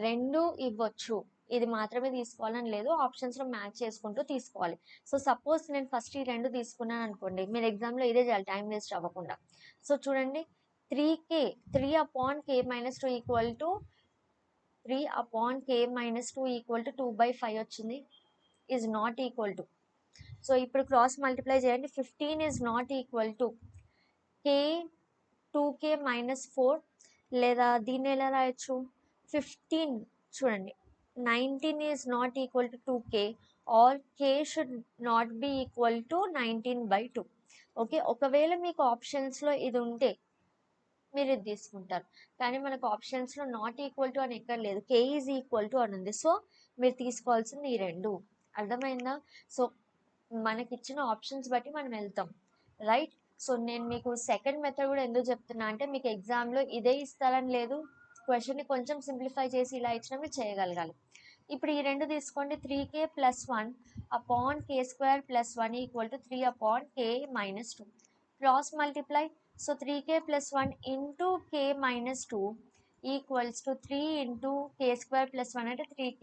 2 ఇవ్వచ్చు, ఇది మాత్రమే తీసుకోవాలని లేదు, ఆప్షన్స్లో మ్యాచ్ చేసుకుంటూ తీసుకోవాలి. సో సపోజ్ నేను ఫస్ట్ ఈ 2 తీసుకున్నాను అనుకోండి, మీరు ఎగ్జామ్లో ఇదే చేయాలి టైం వేస్ట్ అవ్వకుండా. సో చూడండి 3/k minus 2 ఈక్వల్ టు 2/5 వచ్చింది, is not equal to. So ఇప్పుడు క్రాస్ మల్టిప్లై చేయండి, 15 is not equal to k 2k -4, లేదా దీన్ని ఎలా రాయొచ్చు, 15 చూడండి 19 is not equal to 2k, or k should not be equal to 19/2. Okay, ఒకవేళ మీకు ఆప్షన్స్లో ఇది ఉంటే మీరు ఇది తీసుకుంటారు, కానీ మనకు ఆప్షన్స్లో నాట్ ఈక్వల్ టు అని ఎక్కడ లేదు, కే ఈజ్ ఈక్వల్ టు అని ఉంది. సో మీరు తీసుకోవాల్సింది ఈ 2. అర్థమైందా? సో మనకి ఇచ్చిన ఆప్షన్స్ బట్టి మనం వెళ్తాం, రైట్. సో నేను మీకు సెకండ్ మెథడ్ కూడా ఎందుకు చెప్తున్నా అంటే, మీకు ఎగ్జామ్లో ఇదే ఇస్తారని లేదు, క్వశ్చన్ని కొంచెం సింప్లిఫై చేసి ఇలా ఇచ్చినా మీరు చేయగలగాలి. ఇప్పుడు ఈ 2 తీసుకోండి, 3k plus 1 upon k² plus 1 equal to 3 upon k minus 2. Cross multiply, so 3k plus 1 into k minus 2 equals to 3 into k² plus 1 అంటే 3k²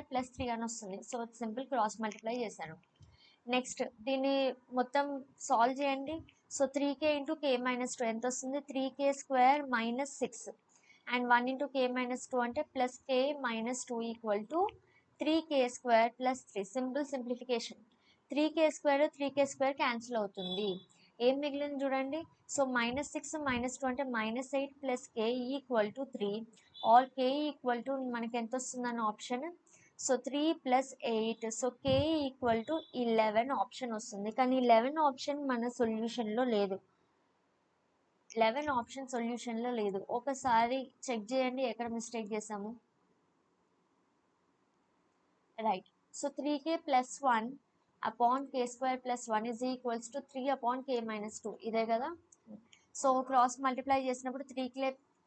plus 3 అని వస్తుంది. సో సింపుల్ క్రాస్ మల్టిప్లై చేశాను. నెక్స్ట్ దీన్ని మొత్తం సాల్వ్ చేయండి. So 3k into k minus 2 ఎంత వస్తుంది, 3k² minus 6 and 1 into k minus 2 అంటే plus k minus 2 equal to 3k² plus 3 simple simplification. 3k² cancel అవుతుంది. ఏం మిగిలింది చూడండి. సో -6 -2 అంటే -8 plus k equal to 3 or k equal to మనకి ఎంత వస్తుందని option. So 3 plus 8 so k equal to 11 option వస్తుంది. కానీ 11 ఆప్షన్ మన సొల్యూషన్లో లేదు. 11 ఆప్షన్ సొల్యూషన్లో లేదు. ఒకసారి చెక్ చేయండి ఎక్కడ మిస్టేక్ చేసాము. Right. So 3k plus 1 upon k² plus 1 is equals to 3 upon k minus 2 ఇదే కదా. సో క్రాస్ మల్టిప్లై చేసినప్పుడు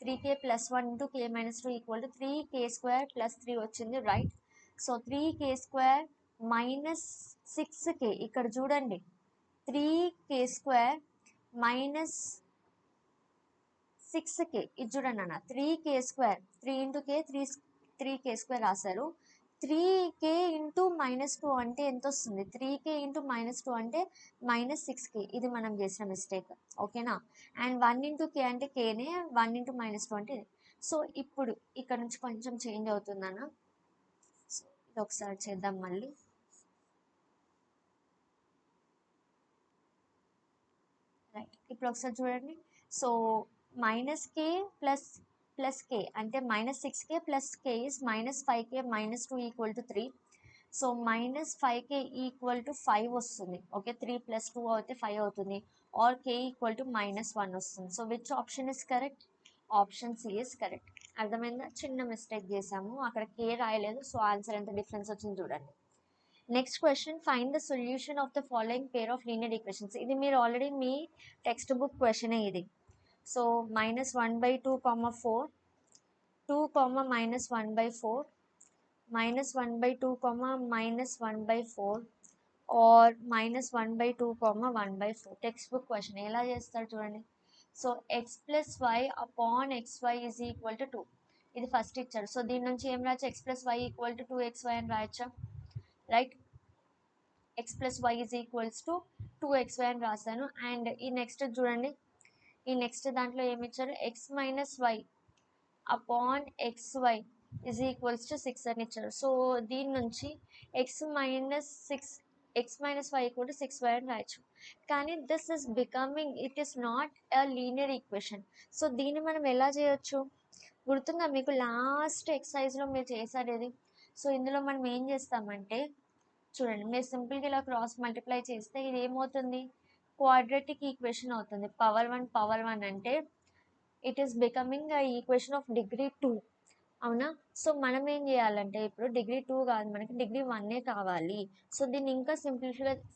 3k plus 1 into k minus 2 equal to 3k² plus 3 వచ్చింది. Right. So 3k² minus 6k ఇక్కడ చూడండి 3k² minus 6k ఇది చూడండి అన్న 3k² 3 into k 3k² రాశారు. 3k ఇంటూ -2 అంటే ఎంత వస్తుంది. 3k ఇంటూ -2 అంటే -6k. ఇది మనం చేసిన మిస్టేక్. ఓకేనా. అండ్ 1 ఇంటూ k అంటే kనే 1 ఇంటూ -2 అంటే ఇది. సో ఇప్పుడు ఇక్కడ నుంచి కొంచెం చేంజ్ అవుతుందన్న. సో ఇది ఒకసారి చేద్దాం మళ్ళీ. రైట్. ఇప్పుడు ఒకసారి చూడండి. సో -k ప్లస్ k అంటే -6k plus k is -5k -2 equal to 3. So -5k equal to 5 వస్తుంది. ఓకే 3 ప్లస్ 2 అయితే 5 అవుతుంది. ఆర్ k ఈక్వల్ టు -1 వస్తుంది. So which option is correct. Option C is correct. అర్థమైందా. చిన్న మిస్టేక్ చేసాము అక్కడ k రాయలేదు. సో ఆన్సర్ ఎంత డిఫరెన్స్ వచ్చింది చూడండి. Next question find the solution of the following pair of linear equations. ఇది మీరు ఆల్రెడీ మీ టెక్స్ట్ బుక్ క్వశ్చనే ఇది. So -1/2, 4 2, -1/4 -1/2, -1/4 or -1/2, 1/4 text book question. ఎలా చేస్తారు చూడండి. So x plus y upon xy is equal to 2 ఇది ఫస్ట్ ఇచ్చారు. సో దీని నుంచి ఏం రాయచ్చు. x plus y equal to 2xy అని రాయచ్చా. Right. x plus y is equals to 2xy అని రాశాను. అండ్ ఈ నెక్స్ట్ చూడండి. ఈ నెక్స్ట్ దాంట్లో ఏమి ఇచ్చారు. x minus y upon xy is equals to 6 అని ఇచ్చారు. సో దీని నుంచి x minus y equal to 6y అని రాయచ్చు. కానీ this is becoming it is not a linear equation. So దీన్ని మనం ఎలా చేయొచ్చు. గుర్తుందా మీకు లాస్ట్ ఎక్సర్సైజ్లో మీరు చేశారు. సో ఇందులో మనం ఏం చేస్తామంటే చూడండి. మీరు సింపుల్గా ఇలా క్రాస్ మల్టిప్లై చేస్తే ఇది ఏమవుతుంది. క్వాడ్రాటిక్ ఈక్వేషన్ అవుతుంది. పవర్ 1 అంటే it is becoming a equation of degree 2. అవునా. సో మనం ఏం చేయాలంటే ఇప్పుడు డిగ్రీ 2 కాదు మనకి డిగ్రీ 1 కావాలి. సో దీన్ని ఇంకా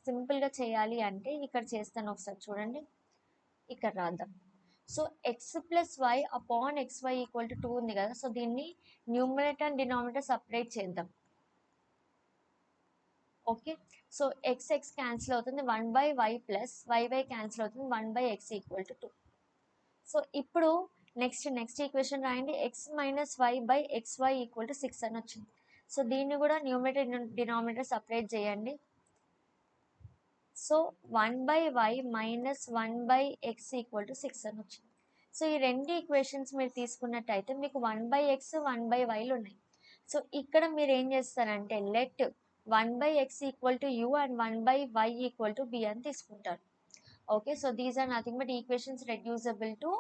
సింపుల్గా చేయాలి అంటే ఇక్కడ చేస్తాను. ఒకసారి చూడండి. ఇక్కడ రాద్దాం. So x plus y upon xy equal to 2 ఉంది కదా. సో దీన్ని న్యూమరేటర్ అండ్ డినామినేటర్ సపరేట్ చేద్దాం. ఓకే. సో x క్యాన్సిల్ అవుతుంది. 1/y ప్లస్ y క్యాన్సిల్ అవుతుంది. 1/x equal to 2. సో ఇప్పుడు నెక్స్ట్ ఈక్వేషన్ రాయండి. x minus y by xy equal to 6 అని వచ్చింది. సో దీన్ని కూడా న్యూమరేటర్ డినామినేటర్ సపరేట్ చేయండి. So 1/y minus 1/x equal to 6 అని వచ్చింది. సో ఈ రెండు ఈక్వేషన్స్ మీరు తీసుకున్నట్టయితే మీకు 1/x 1/yలు ఉన్నాయి. సో ఇక్కడ మీరు ఏం చేస్తారంటే let 1/x equal to u and 1/y equal to b అని తీసుకుంటారు. Okay. So these are nothing but equations reducible to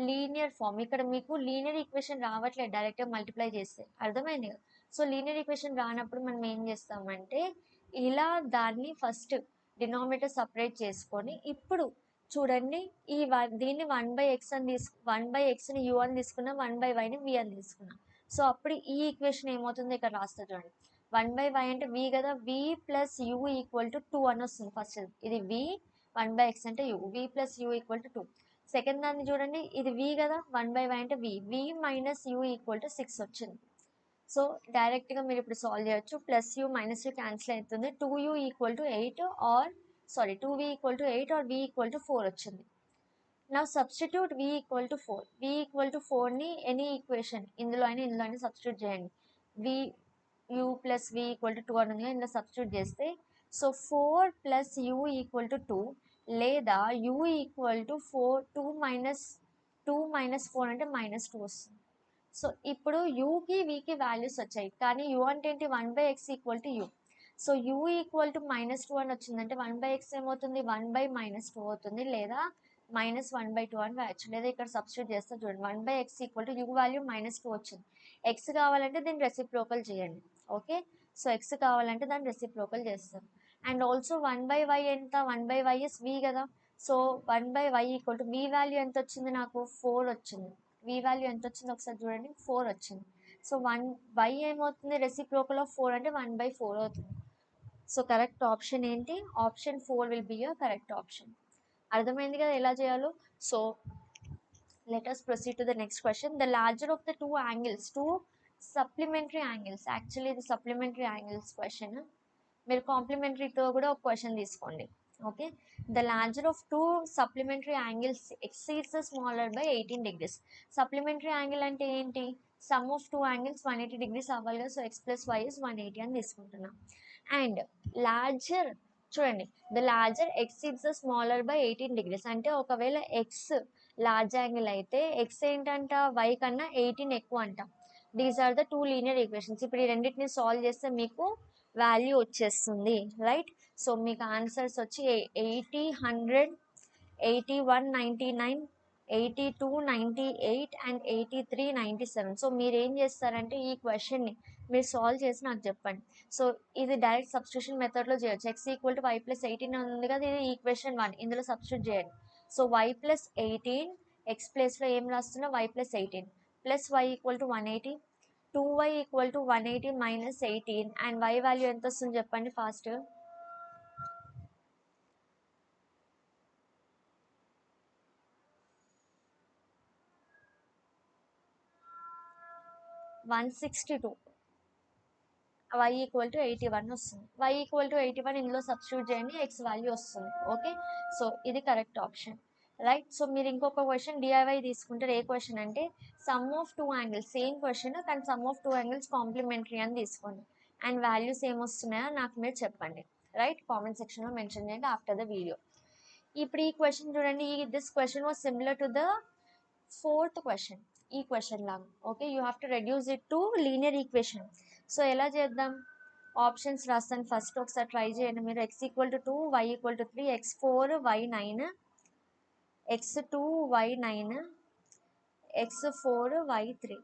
linear form. ఇక్కడ మీకు లీనియర్ ఈక్వేషన్ రావట్లేదు డైరెక్ట్గా మల్టిప్లై చేస్తే. అర్థమైంది కదా. సో లీనియర్ ఈక్వేషన్ రానప్పుడు మనం ఏం చేస్తామంటే ఇలా దాన్ని ఫస్ట్ డినామినేటర్ సపరేట్ చేసుకొని ఇప్పుడు చూడండి దీన్ని 1/x అని 1/xని u అని తీసుకున్నాం. 1/yని v అని తీసుకున్నాం. సో అప్పుడు ఈ ఈక్వేషన్ ఏమవుతుంది ఇక్కడ రాస్తా చూడండి. 1/y అంటే v కదా. v plus u equal to 2 అని వస్తుంది. ఫస్ట్ ఇది v 1/x అంటే u v plus u equal to 2. Second దాన్ని చూడండి. ఇది v కదా. 1/y అంటే v minus u equal to 6 వచ్చింది. సో డైరెక్ట్గా మీరు ఇప్పుడు సాల్వ్ చేయొచ్చు. Plus u minus u cancel అవుతుంది. 2u equal to 8 or 2v equal to 8 or v equal to 4 వచ్చింది. నా substitute v equal to 4. v equal to 4ని ఎనీ ఈక్వేషన్ ఇందులో అయినా సబ్స్టిట్యూట్ చేయండి. v u plus v equal to 2 అని ఉంది. ఇందులో సబ్స్టిట్యూట్ చేస్తే so 4 plus u equal to 2 లేదా u ఈక్వల్ టు 2 మైనస్ 4 అంటే -2 వస్తుంది. సో ఇప్పుడు యూకి వీకి వాల్యూస్ వచ్చాయి, కానీ యూ అంటే ఏంటి 1/x equal to you. So you equal to -2 అని వచ్చిందంటే 1/x ఏమవుతుంది, 1/-2 అవుతుంది, లేదా -1/2 అని రాయొచ్చు, లేదా ఇక్కడ సబ్స్టిట్యూట్ చేస్తే చూడండి 1/x equal to you value -2 వచ్చింది. ఎక్స్ కావాలంటే దీన్ని రెసిప్రోకల్ చేయండి. ఓకే, సో ఎక్స్ కావాలంటే దాన్ని రెసిప్రోకల్ చేస్తారు. అండ్ ఆల్సో 1/y ఎంత, 1/y ఇస్ v కదా. So 1/y equal to v value ఎంత వచ్చింది, నాకు 4 వచ్చింది. v వాల్యూ ఎంత వచ్చింది ఒకసారి చూడండి, 4 వచ్చింది. సో y ఏమవుతుంది, రెసిప్రోకల్ ఆఫ్ 4 అంటే 1/4 అవుతుంది. సో కరెక్ట్ ఆప్షన్ ఏంటి, option 4 will be your correct option. అర్థమైంది కదా ఎలా చేయాలో. So let us proceed to the next question. The larger of the two angles, two supplementary angles, actually the supplementary angles question, మీరు కాంప్లిమెంటరీతో కూడా ఒక question తీసుకోండి. Okay, the larger of two supplementary angles exceeds the smaller by 18 degrees. Supplementary angle అంటే ఏంటి, sum of two angles 180 degrees అవ్వాలి కదా. So x plus y is 180 అని తీసుకుంటున్నాం. అండ్ లార్జర్ చూడండి, the larger exceeds the smaller by 18 degrees అంటే ఒకవేళ x large angle అయితే ఎక్స్ ఏంటంట, వై కన్నా 18 ఎక్కువ అంట. These are the two linear equations. ఇప్పుడు ఈ రెండింటిని సాల్వ్ చేస్తే మీకు వాల్యూ వచ్చేస్తుంది, రైట్. సో మీకు ఆన్సర్స్ వచ్చి 80, 100, 81, 99, 82, 98 అండ్ 83, 97. సో మీరు ఏం చేస్తారంటే ఈ క్వశ్చన్ని మీరు సాల్వ్ చేసి నాకు చెప్పండి. సో ఇది డైరెక్ట్ సబ్స్టిట్యూషన్ మెథడ్లో చేయొచ్చు. X equal to y plus 18 ఉంది కదా, ఇది ఈక్వేషన్ 1, ఇందులో సబ్స్టిట్యూట్ చేయండి. సో వై ప్లస్ 18, ఎక్స్ ప్లేస్లో ఏం రాస్తున్నా y plus 18 plus y equal to 180, 2y equal to 180 minus 18 and y value ఎంత వస్తుంది చెప్పండి ఫాస్ట్. 162. y ఈక్వల్ టు 81 వస్తుంది. y ఈక్వల్ టు 81 ఇందులో సబ్స్టిట్యూట్ చేయండి, x వాల్యూ వస్తుంది. ఓకే, సో ఇది కరెక్ట్ ఆప్షన్, రైట్. సో మీరు ఇంకొక క్వశ్చన్ డిఐవై తీసుకుంటారు. ఏ క్వశ్చన్ అంటే sum of two angles, same question కానీ sum of two angles complementary అని తీసుకోండి అండ్ వాల్యూస్ ఏమొస్తున్నాయో నాకు మీరు చెప్పండి, రైట్. కామెంట్ సెక్షన్లో మెన్షన్ చేయండి ఆఫ్టర్ ద వీడియో. ఇప్పుడు ఈ క్వశ్చన్ చూడండి, this question was similar to the fourth question, ఈ క్వశ్చన్ లాగా. Okay, you have to reduce it to linear equation. So ఎలా చేద్దాం, ఆప్షన్స్ రాస్తాను ఫస్ట్, ఒకసారి ట్రై చేయండి మీరు. x equal to 2, y equal to 3, x4, y 9, x2, y 9, x4, y 3.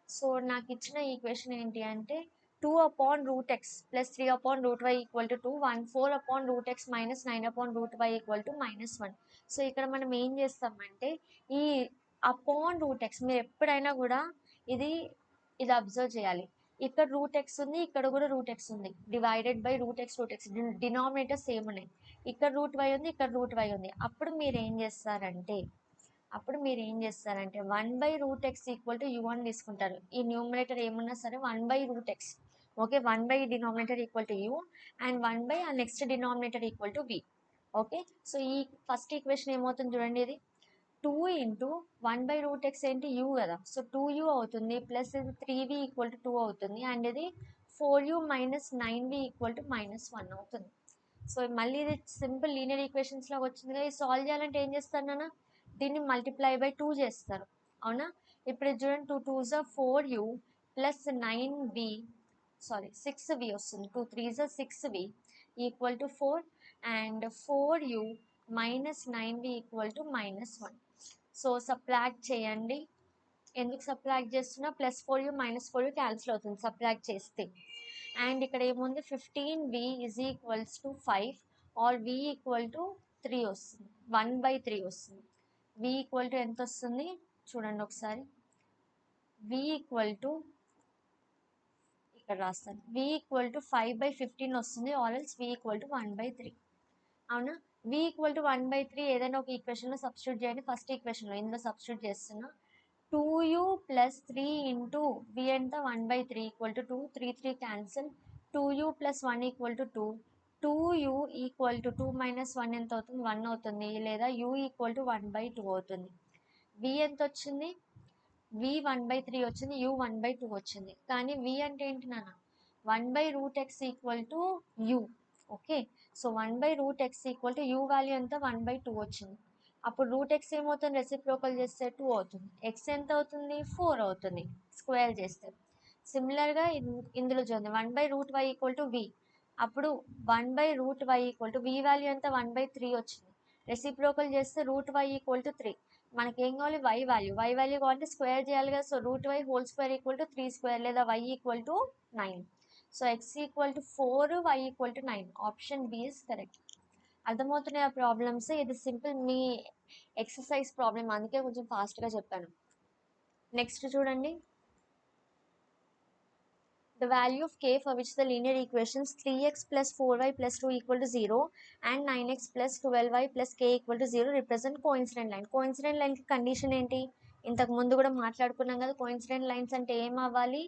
So నాకు ఇచ్చిన ఈక్వేషన్ ఏంటి అంటే 2/√x plus 3/√y equal to 2, 14/√x minus 9/√y equal to -1. So ఇక్కడ మనం ఏం చేస్తామంటే ఈ √x మీరు ఎప్పుడైనా కూడా ఇది అబ్జర్వ్ చేయాలి. ఇక్కడ √x ఉంది, ఇక్కడ కూడా √x ఉంది, divided by √x denominator same ఉన్నాయి. ఇక్కడ √y ఉంది, ఇక్కడ √y ఉంది. అప్పుడు మీరు ఏం చేస్తారంటే 1/√x ఈక్వల్ టు u అని తీసుకుంటారు. ఈ న్యూమరేటర్ ఏమున్నా సరే 1/√x. Okay, 1 denominator equal to u and 1 ఆ next denominator equal to v. Okay, so ఈ ఫస్ట్ ఈక్వేషన్ ఏమవుతుంది చూడండి, ఇది 2 ఇంటూ 1/√x ఏంటి u కదా. సో 2u అవుతుంది, ప్లస్ ఇది 3v ఈక్వల్ టు 2 అవుతుంది, అండ్ ఇది 4u minus 9v equal to -1 అవుతుంది. సో మళ్ళీ ఇది సింపుల్ లీనియర్ ఈక్వేషన్స్ లాగా వచ్చింది కదా. ఇది సాల్వ్ చేయాలంటే ఏం చేస్తాను నాన్న, దీన్ని మల్టిప్లై బై 2 చేస్తారు, అవునా. ఇప్పుడు చూడండి 2 2s 4u plus 9v, sorry 6v వస్తుంది. 2 3s 6v equal to 4 and 4u minus 9v equal to -1. So subtract చేయండి. ఎందుకు సబ్ట్రాక్ట్ చేస్తున్నా, +4u -4u క్యాన్సిల్ అవుతుంది సబ్ట్రాక్ట్ చేస్తే. అండ్ ఇక్కడ ఏముంది 15v is equals to 5 or v equal to 3 వస్తుంది, 1/3 వస్తుంది. v ఈక్వల్ టు ఎంత వస్తుంది చూడండి ఒకసారి, v ఈక్వల్ టు ఇక్కడ రాస్తాను, v ఈక్వల్ టు 5/15 వస్తుంది, or else v equal to 1/3. అవునా, v ఈక్వల్ టు 1/3 ఏదైనా ఒక ఈక్వేషన్లో సబ్స్టిట్యూట్ చేయండి. ఫస్ట్ ఈక్వేషన్లో ఇందులో సబ్స్టిట్యూట్ చేస్తున్నా, 2u ప్లస్ 3 ఇంటూ v ఎంత 1/3 equal to 2, 3 3 cancel, 2u plus 1 equal to 2, 2u equal to 2 minus 1 ఎంత అవుతుంది 1 అవుతుంది, లేదా u ఈక్వల్ టు 1/2 అవుతుంది. v ఎంత వచ్చింది, v 1/3 వచ్చింది, u 1/2 వచ్చింది. కానీ v అంటే ఏంటి నాన్న, 1/√x equal to u. Okay, so 1/√x equal to u value ఎంత 1/2 వచ్చింది. అప్పుడు రూట్ ఎక్స్ ఏమవుతుంది, రెసిప్రోకల్ చేస్తే 2 అవుతుంది. ఎక్స్ ఎంత అవుతుంది, 4 అవుతుంది స్క్వేర్ చేస్తే. సిమిలర్గా ఇందులో చూడండి 1/√y ఈక్వల్ టు వి. అప్పుడు 1/√y equal to V value ఎంత 1/3 వచ్చింది. రెసిప్రోకల్ చేస్తే √y ఈక్వల్ టు 3. మనకి ఏం కావాలి, y వాల్యూ కావాలంటే స్క్వేర్ చేయాలి కదా. So √y whole square equal to 3 square లేదా y equal to 9. So x equal to 4, y equal to 9. Option B is correct. అర్థమవుతున్నాయి ఆ ప్రాబ్లమ్స్. ఇది సింపుల్ మీ ఎక్సర్సైజ్ ప్రాబ్లం, అందుకే కొంచెం ఫాస్ట్గా చెప్పాను. నెక్స్ట్ చూడండి, the value of k for which the linear equations 3x plus 4y plus 2 equal to 0 and 9x plus 12y plus k equal to 0 represent coincident line. Coincident line కి condition ఏంటి, ఇంతకు ముందు కూడా మాట్లాడుకున్నాం కదా. కోఇన్సిడెంట్ లైన్స్ అంటే ఏం అవ్వాలి,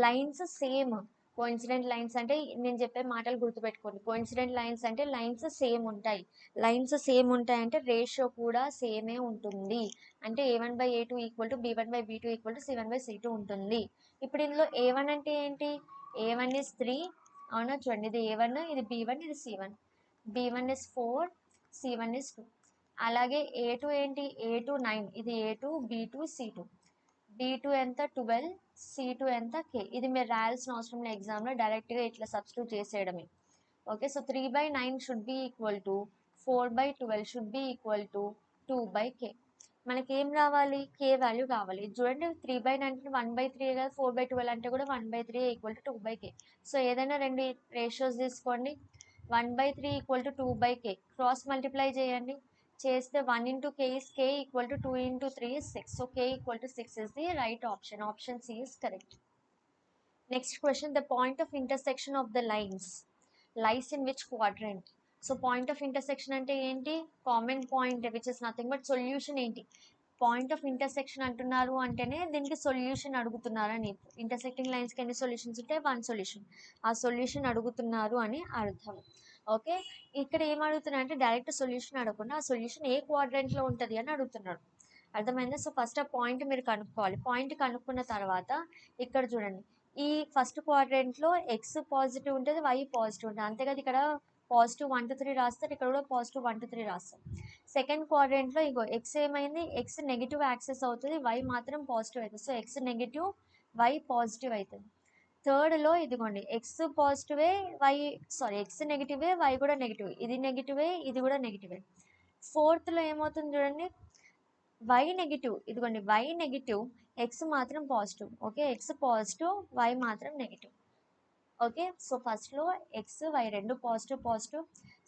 లైన్స్ సేమ్. కోఇన్సిడెంట్ లైన్స్ అంటే నేను చెప్పే మాటలు గుర్తుపెట్టుకోండి. కోఇన్సిడెంట్ లైన్స్ అంటే లైన్స్ సేమ్ ఉంటాయి. లైన్స్ సేమ్ ఉంటాయి అంటే రేషియో కూడా సేమే ఉంటుంది. అంటే a1/a2 equal to b1/b2 equal to c1/c2 ఉంటుంది. ఇప్పుడు ఇందులో a1 అంటే ఏంటి, a1 is 3, అవునా. చూడండి, ఇది a1, ఇది b1, ఇది c1. b1 is 4, c1 is 2. అలాగే a2 ఏంటి, a2 9, ఇది a2, b2, c2. b2 ఎంత 12, c2 ఎంత k. ఇది మీరు రాయాల్సిన అవసరం లేదు ఎగ్జామ్లో, డైరెక్ట్గా ఇట్లా సబ్స్టిట్యూట్ చేసేయడమే. Okay, so 3/9 should be equal to 4/12 should be equal to 2/k. మనకి ఏం రావాలి, k వాల్యూ కావాలి. చూడండి 3/9 అంటే 1/3 కదా, 4/12 అంటే కూడా 1/3 ఈక్వల్ టు 2/k. సో ఏదైనా రెండు రేషియోస్ తీసుకోండి. 1/3 equal to 2/k cross multiply చేయండి. చేస్తే 1 into k is k equal to 2 into 3 is 6. So k equal to 6 is the right option. Option C is correct. Next question, the point of intersection of the lines lies in which quadrant? So point of intersection ante enti, common point which is nothing but solution enti. Point of intersection అంటున్నారు అంటేనే దీనికి solution అడుగుతున్నారని. Intersecting లైన్స్కి ఎన్ని solutions ఉంటే 1 solution, ఆ solution అడుగుతున్నారు అని అర్థం. Okay, ఇక్కడ ఏం అడుగుతున్నారు అంటే డైరెక్ట్ సొల్యూషన్ అడగకుండా ఆ సొల్యూషన్ ఏ క్వాడ్రంట్లో ఉంటుంది అని అడుగుతున్నాడు. అర్థమైందా. సో ఫస్ట్ ఆ పాయింట్ మీరు కనుక్కోవాలి. పాయింట్ కనుక్కున్న తర్వాత ఇక్కడ చూడండి, ఈ ఫస్ట్ క్వాడ్రంట్లో ఎక్స్ పాజిటివ్ ఉంటుంది, వై పాజిటివ్ ఉంటుంది, అంతే కదా. ఇక్కడ పాజిటివ్ 1 to 3 రాస్తారు, ఇక్కడ కూడా పాజిటివ్ 1 to 3 రాస్తారు. సెకండ్ క్వాడ్రంట్లో ఇగో ఎక్స్ ఏమైంది, ఎక్స్ నెగిటివ్ యాక్సెస్ అవుతుంది, వై మాత్రం పాజిటివ్ అవుతుంది. So x negative, y positive అవుతుంది. థర్డ్లో ఇదిగోండి ఎక్స్ పాజిటివే, ఎక్స్ నెగిటివే, వై కూడా నెగిటివ్, ఇది నెగిటివే, ఇది కూడా నెగిటివే. ఫోర్త్లో ఏమవుతుంది చూడండి, వై నెగిటివ్, ఇదిగోండి వై నెగిటివ్, ఎక్స్ మాత్రం positive. Okay, x positive, y మాత్రం నెగిటివ్. ఓకే, సో ఫస్ట్లో ఎక్స్ వై రెండు పాజిటివ్.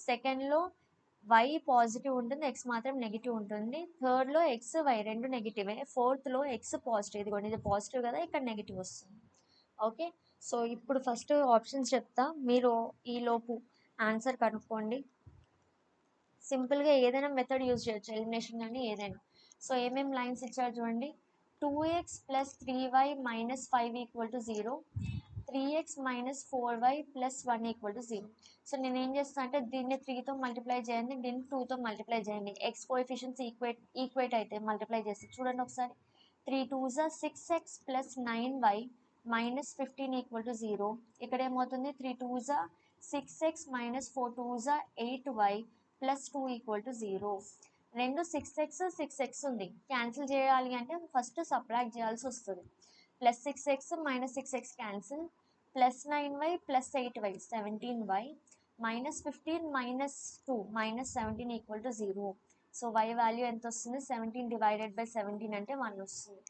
సెకండ్లో వై పాజిటివ్ ఉంటుంది, ఎక్స్ మాత్రం నెగిటివ్ ఉంటుంది. థర్డ్లో ఎక్స్ వై రెండు నెగిటివే. ఫోర్త్లో ఎక్స్ పాజిటివ్, ఇదిగోండి ఇది పాజిటివ్ కదా, ఇక్కడ నెగిటివ్ వస్తుంది. ఓకే, సో ఇప్పుడు ఫస్ట్ ఆప్షన్స్ చెప్తా, మీరు ఈలోపు ఆన్సర్ కనుక్కోండి. సింపుల్గా ఏదైనా మెథడ్ యూజ్ చేయొచ్చు, ఎలిమినేషన్ కానీ ఏదైనా. సో ఏమేమి లైన్స్ ఇచ్చారు చూడండి, 2x + 3y - 5 = 0, 3x - 4y + 1 = 0. So నేను ఏం చేస్తాను అంటే దీన్ని 3తో మల్టిప్లై చేయండి, దీన్ని 2తో మల్టిప్లై చేయండి. ఎక్స్ కోఎఫిషియన్స్ ఈక్వేట్ అయితే మల్టిప్లై చేస్తే చూడండి ఒకసారి. 3 2s are 6x + 9y - 15 = 0. ఇక్కడ ఏమవుతుంది, 3 2s are 6x - 4 2s are 8y + 2 = 0. రెండు 6x ఉంది, క్యాన్సిల్ చేయాలి అంటే ఫస్ట్ సబ్ట్రాక్ట్ చేయాల్సి వస్తుంది. +6x - 6x cancel, +9y + 8y 17y, -15 - 2 -17 = 0. So y value ఎంత వస్తుంది, 17 / 17 అంటే 1 వస్తుంది.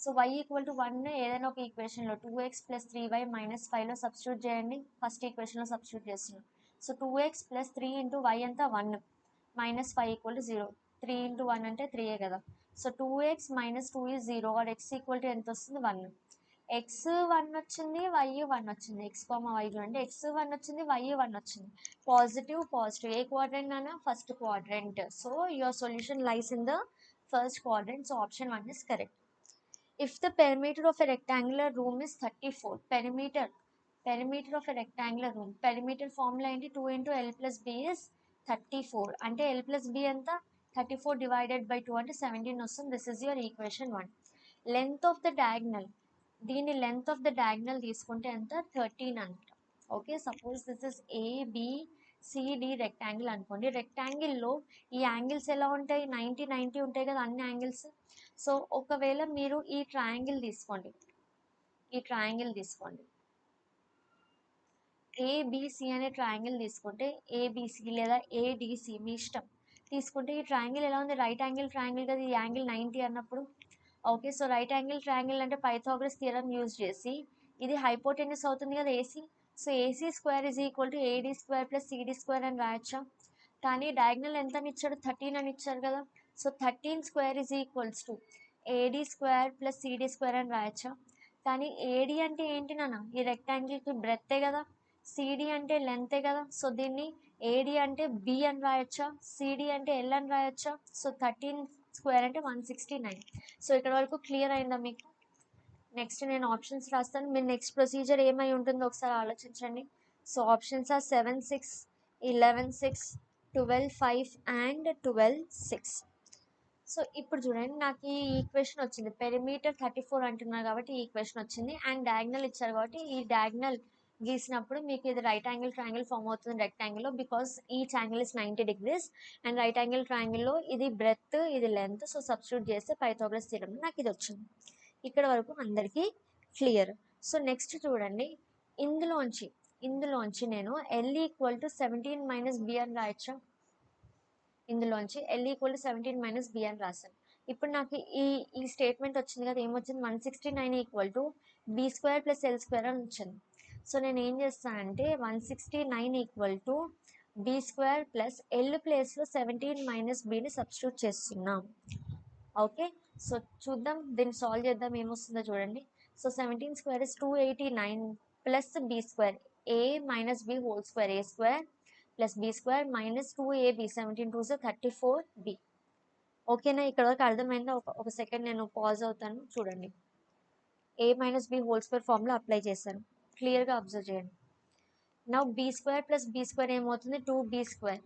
సో y = 1 ఏదైనా ఒక ఈక్వేషన్లో 2x + 3y - 5లో సబ్స్టిట్యూట్ చేయండి. ఫస్ట్ ఈక్వేషన్లో సబ్స్టిట్యూట్ చేస్తున్నాం. సో 2x + 3 × y ఎంత 1, -5 = 0. 3 × 1 అంటే 3 కదా. So 2x - 2 is 0 or x = ఎంత వస్తుంది 1. x 1 వచ్చింది, y 1 వచ్చింది. x, y చూడండి, x 1 వచ్చింది, y 1 వచ్చింది. పాజిటివ్ ఏ క్వాడ్రంట్ అన్నా, first quadrant. So your solution lies in the first quadrant. So option 1 is correct. If the perimeter of a rectangular room is 34, perimeter of a rectangular room, perimeter formula ఏంటి, 2 × L + B is 34. అంటే L + B ఎంత, 34 / 2 అంటే 17 వస్తుంది. This is your equation 1. Length of the diagonal, దీని length of the diagonal తీసుకుంటే ఎంత, 13 అంట. Okay, suppose this is A, B, CD rectangle అనుకోండి. రెక్టాంగిల్లో ఈ యాంగిల్స్ ఎలా ఉంటాయి? 90 90 ఉంటాయి కదా అన్ని యాంగిల్స్. సో ఒకవేళ మీరు ఈ ట్రయాంగిల్ తీసుకోండి, ఈ ట్రయాంగిల్ తీసుకోండి, ఏబిసి అనే ట్రయాంగిల్ తీసుకుంటే, ఏబిసి లేదా ఏడిసి మీ ఇష్టం తీసుకుంటే, ఈ ట్రయాంగిల్ ఎలా ఉంది? రైట్ యాంగిల్ ట్రయాంగిల్ కదా, ఈ యాంగిల్ 90 అన్నప్పుడు. Okay, so right angle triangle అంటే పైథాగరస్ థియరం యూజ్ చేసి ఇది హైపోటెన్యూస్ అవుతుంది కదా AC. So AC square is equal to AD square plus CD square అని రాయొచ్చా? కానీ డయాగ్నల్ ఎంత అని ఇచ్చాడు? 13 అని ఇచ్చారు కదా. So 13 square is equals to AD square plus CD square అని రాయొచ్చా? కానీ ఏడి అంటే ఏంటి నాన్న? ఈ రెక్టాంగిల్కి బ్రెత్తే కదా, సిడి అంటే లెంతే కదా. సో దీన్ని ఏడి అంటే బి అని రాయొచ్చా, సిడి అంటే ఎల్ అని రాయొచ్చా? సో 13 స్క్వేర్ అంటే 169. సో ఇక్కడ వరకు క్లియర్ అయిందా మీకు? నెక్స్ట్ నేను ఆప్షన్స్ రాస్తాను, మీరు నెక్స్ట్ ప్రొసీజర్ ఏమై ఉంటుందో ఒకసారి ఆలోచించండి. So options are 7 6 11 6 12 5 and 12 6. So ఇప్పుడు చూడండి, నాకు ఈ ఈక్వేషన్ వచ్చింది. పెరిమీటర్ 34 అంటున్నారు కాబట్టి ఈ ఈక్వేషన్ వచ్చింది. అండ్ డయాగ్నల్ ఇచ్చారు కాబట్టి ఈ డయాగ్నల్ గీసినప్పుడు మీకు ఇది రైట్ యాంగిల్ ట్రయాంగిల్ ఫామ్ అవుతుంది రెక్టాంగిల్లో, because each angle is 90 degrees. And right angle ట్రయాంగిల్లో ఇది బ్రెత్, ఇది లెంత్. సో సబ్స్టిట్యూట్ చేస్తే పైథాగరస్ థియరం నాకు ఇది వచ్చింది. ఇక్కడ వరకు అందరికీ క్లియర్. సో నెక్స్ట్ చూడండి, ఇందులోంచి నేను L equal to 17 minus B అని రాయొచ్చా? ఇందులోంచి L equal to 17 minus B అని రాశాను. ఇప్పుడు నాకు ఈ స్టేట్మెంట్ వచ్చింది కదా, ఏమొచ్చింది? 169 equal to B square plus L square అని వచ్చింది. సో నేను ఏం చేస్తానంటే 169 equal to B square plus L ప్లేస్లో 17 మైనస్ బిని సబ్స్టిట్యూట్ చేస్తున్నాం. ఓకే, సో చూద్దాం, దీన్ని సాల్వ్ చేద్దాం ఏమొస్తుందో చూడండి. So 17 square is 289 plus B square, A minus B whole square, A square plus B square minus 2ab, 17 2 34b. ఓకేనా? ఇక్కడ వరకు అర్థమైందా? ఒక సెకండ్ నేను పాజ్ అవుతాను, చూడండి. A minus B whole square formula apply చేశాను, క్లియర్గా అబ్జర్వ్ చేయండి. నా b square plus B square ఏమవుతుంది? 2b square.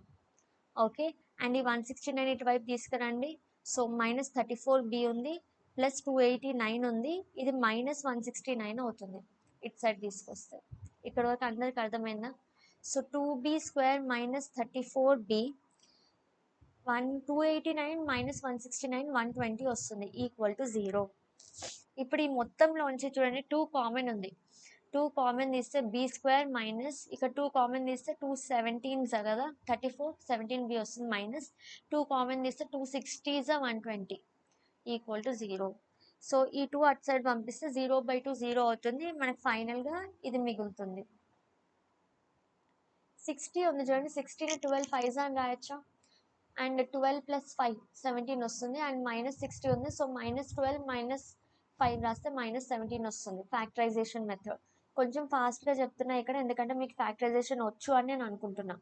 ఓకే, అండ్ ఈ 169 ఇటువైపు తీసుకురండి. సో మైనస్ 34b ఉంది ప్లస్ 289 ఉంది, ఇది మైనస్ 169 అవుతుంది ఇటు సైడ్ తీసుకొస్తే. ఇక్కడ వరకు అందరికి అర్థమైందా? So 2b square minus 34b 289 minus 169 120 వస్తుంది ఈక్వల్ టు 0. ఇప్పుడు ఈ మొత్తంలోంచి చూడండి 2 కామన్ ఉంది, 2 కామన్ తీస్తే బి స్క్వేర్ మైనస్ ఇక్కడ 2 కామన్ తీస్తే 217 కదా 34, 17b వస్తుంది మైనస్ 2 కామన్ తీస్తే 260 120 ఈక్వల్ టు 0. సో ఈ 2 అటు సైడ్ పంపిస్తే 0/2 0 అవుతుంది, మనకు ఫైనల్గా ఇది మిగులుతుంది. 60 ఉంది చూడండి, 60ని 12 5 అని రాయొచ్చా? అండ్ 12 ప్లస్ 5 17 వస్తుంది, అండ్ మైనస్ 60 ఉంది. సో మైనస్ 12 మైనస్ 5 రాస్తే మైనస్ 17 వస్తుంది. ఫ్యాక్టరైజేషన్ మెథడ్ కొంచెం ఫాస్ట్గా చెప్తున్నా ఇక్కడ, ఎందుకంటే మీకు ఫ్యాక్టరైజేషన్ వచ్చు అని నేను అనుకుంటున్నా.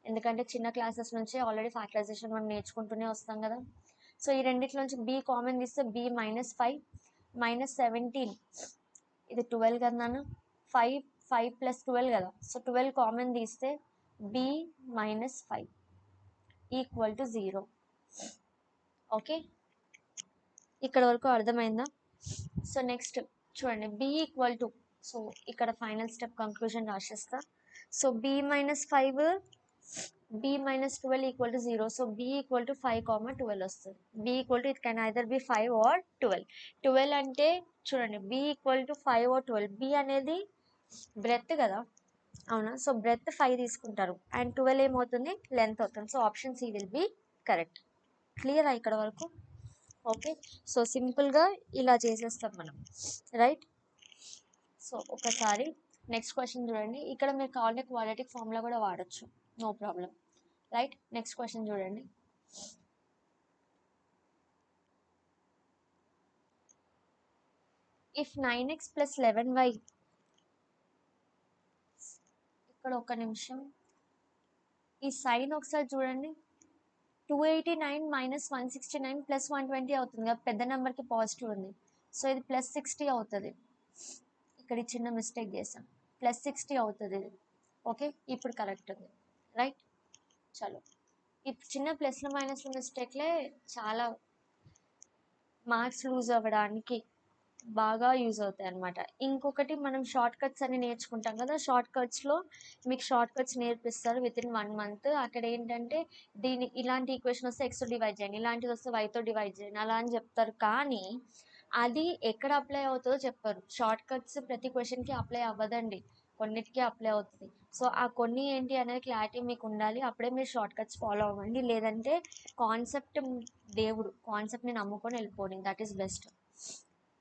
ఎందుకంటే చిన్న క్లాసెస్ నుంచి ఆల్రెడీ ఫ్యాక్టరైజేషన్ మనం నేర్చుకుంటూనే వస్తాం కదా. సో ఈ రెండిట్లోంచి బి కామన్ తీస్తే బి మైనస్ 5 మైనస్ 17, ఇది 12 కదా నాన్న, 5 ప్లస్ 12 కదా. సో 12 కామన్ తీస్తే b minus 5 equal to 0. Okay, ఇక్కడ వరకు అర్థమైందా? సో నెక్స్ట్ చూడండి, బి ఈక్వల్ టు, సో ఇక్కడ ఫైనల్ స్టెప్ కంక్లూజన్ రాసేస్తా. So b minus 5 b minus 12 equal to 0. So b equal to 5, 12 వస్తుంది. B equal to it can either B 5 or 12. 12 అంటే చూడండి B equal to 5 or 12. B అనేది breadth కదా, అవునా? So breath 5 తీసుకుంటారు and 12 ఏమవుతుంది? Length అవుతుంది. So option C will be correct. Clear ఇక్కడ వరకు? ఓకే, సో సింపుల్గా ఇలా చేసేస్తాం మనం, రైట్? సో ఒకసారి నెక్స్ట్ క్వశ్చన్ చూడండి, ఇక్కడ మీరు కావాలంటే క్వాడ్రాటిక్ ఫార్ములా కూడా వాడచ్చు, no problem, right? Next question చూడండి, ఇఫ్ 9x ప్లస్ 11y, ఇక్కడ ఒక నిమిషం ఈ సైన్ ఒకసారి చూడండి, 289 మైనస్ 169 ప్లస్ 120 అవుతుంది కదా, పెద్ద నెంబర్కి పాజిటివ్ ఉంది. సో ఇది ప్లస్ 60 అవుతుంది. ఇక్కడ చిన్న మిస్టేక్ చేసాం, ప్లస్ 60 అవుతుంది ఇది. ఓకే, ఇప్పుడు కరెక్ట్ ఉంది, రైట్? చలో, ఈ చిన్న ప్లస్లు మైనస్లు మిస్టేక్లే చాలా మార్క్స్ లూజ్ అవ్వడానికి బాగా యూజ్ అవుతాయి అనమాట. ఇంకొకటి మనం షార్ట్ కట్స్ అని నేర్చుకుంటాం కదా, షార్ట్ కట్స్లో మీకు షార్ట్ కట్స్ నేర్పిస్తారు విత్ ఇన్ 1 మంత్. అక్కడ ఏంటంటే ఇలాంటి ఈక్వేషన్ వస్తే ఎక్స్తో డివైడ్ చేయండి, ఇలాంటిది వస్తే వైతో డివైడ్ చేయండి అలా అని చెప్తారు. కానీ అది ఎక్కడ అప్లై అవుతుందో చెప్పరు. షార్ట్ కట్స్ ప్రతి క్వశ్చన్కి అప్లై అవ్వదండి, కొన్నిటికి అప్లై అవుతుంది. సో ఆ కొన్ని ఏంటి అనేది క్లారిటీ మీకు ఉండాలి, అప్పుడే మీరు షార్ట్ కట్స్ ఫాలో అవ్వండి. లేదంటే కాన్సెప్ట్ దేవుడు, కాన్సెప్ట్ని నమ్ముకొని వెళ్ళిపోండి, దట్ ఈస్ బెస్ట్.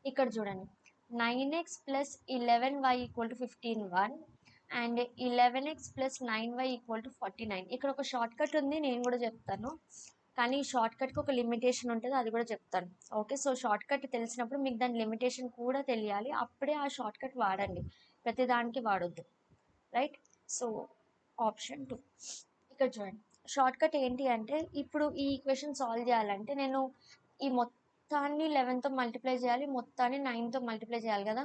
ఇక్కడ చూడండి, 9x plus 11y equal to 15 and 11x plus 9y equal to 49. ఇక్కడ ఒక షార్ట్ కట్ ఉంది, నేను కూడా చెప్తాను. కానీ ఈ షార్ట్ కట్కి ఒక లిమిటేషన్ ఉంటుంది, అది కూడా చెప్తాను. ఓకే, సో షార్ట్ కట్ తెలిసినప్పుడు మీకు దాని లిమిటేషన్ కూడా తెలియాలి, అప్పుడే ఆ షార్ట్ కట్ వాడండి, ప్రతి దానికి వాడొద్దు. Right, so option 2. ఇక్కడ చూడండి, షార్ట్ కట్ ఏంటి అంటే, ఇప్పుడు ఈ ఈక్వేషన్ సాల్వ్ చేయాలంటే నేను ఈ మొత్తాన్ని 11తో మల్టిప్లై చేయాలి, మొత్తాన్ని 9తో మల్టిప్లై చేయాలి కదా.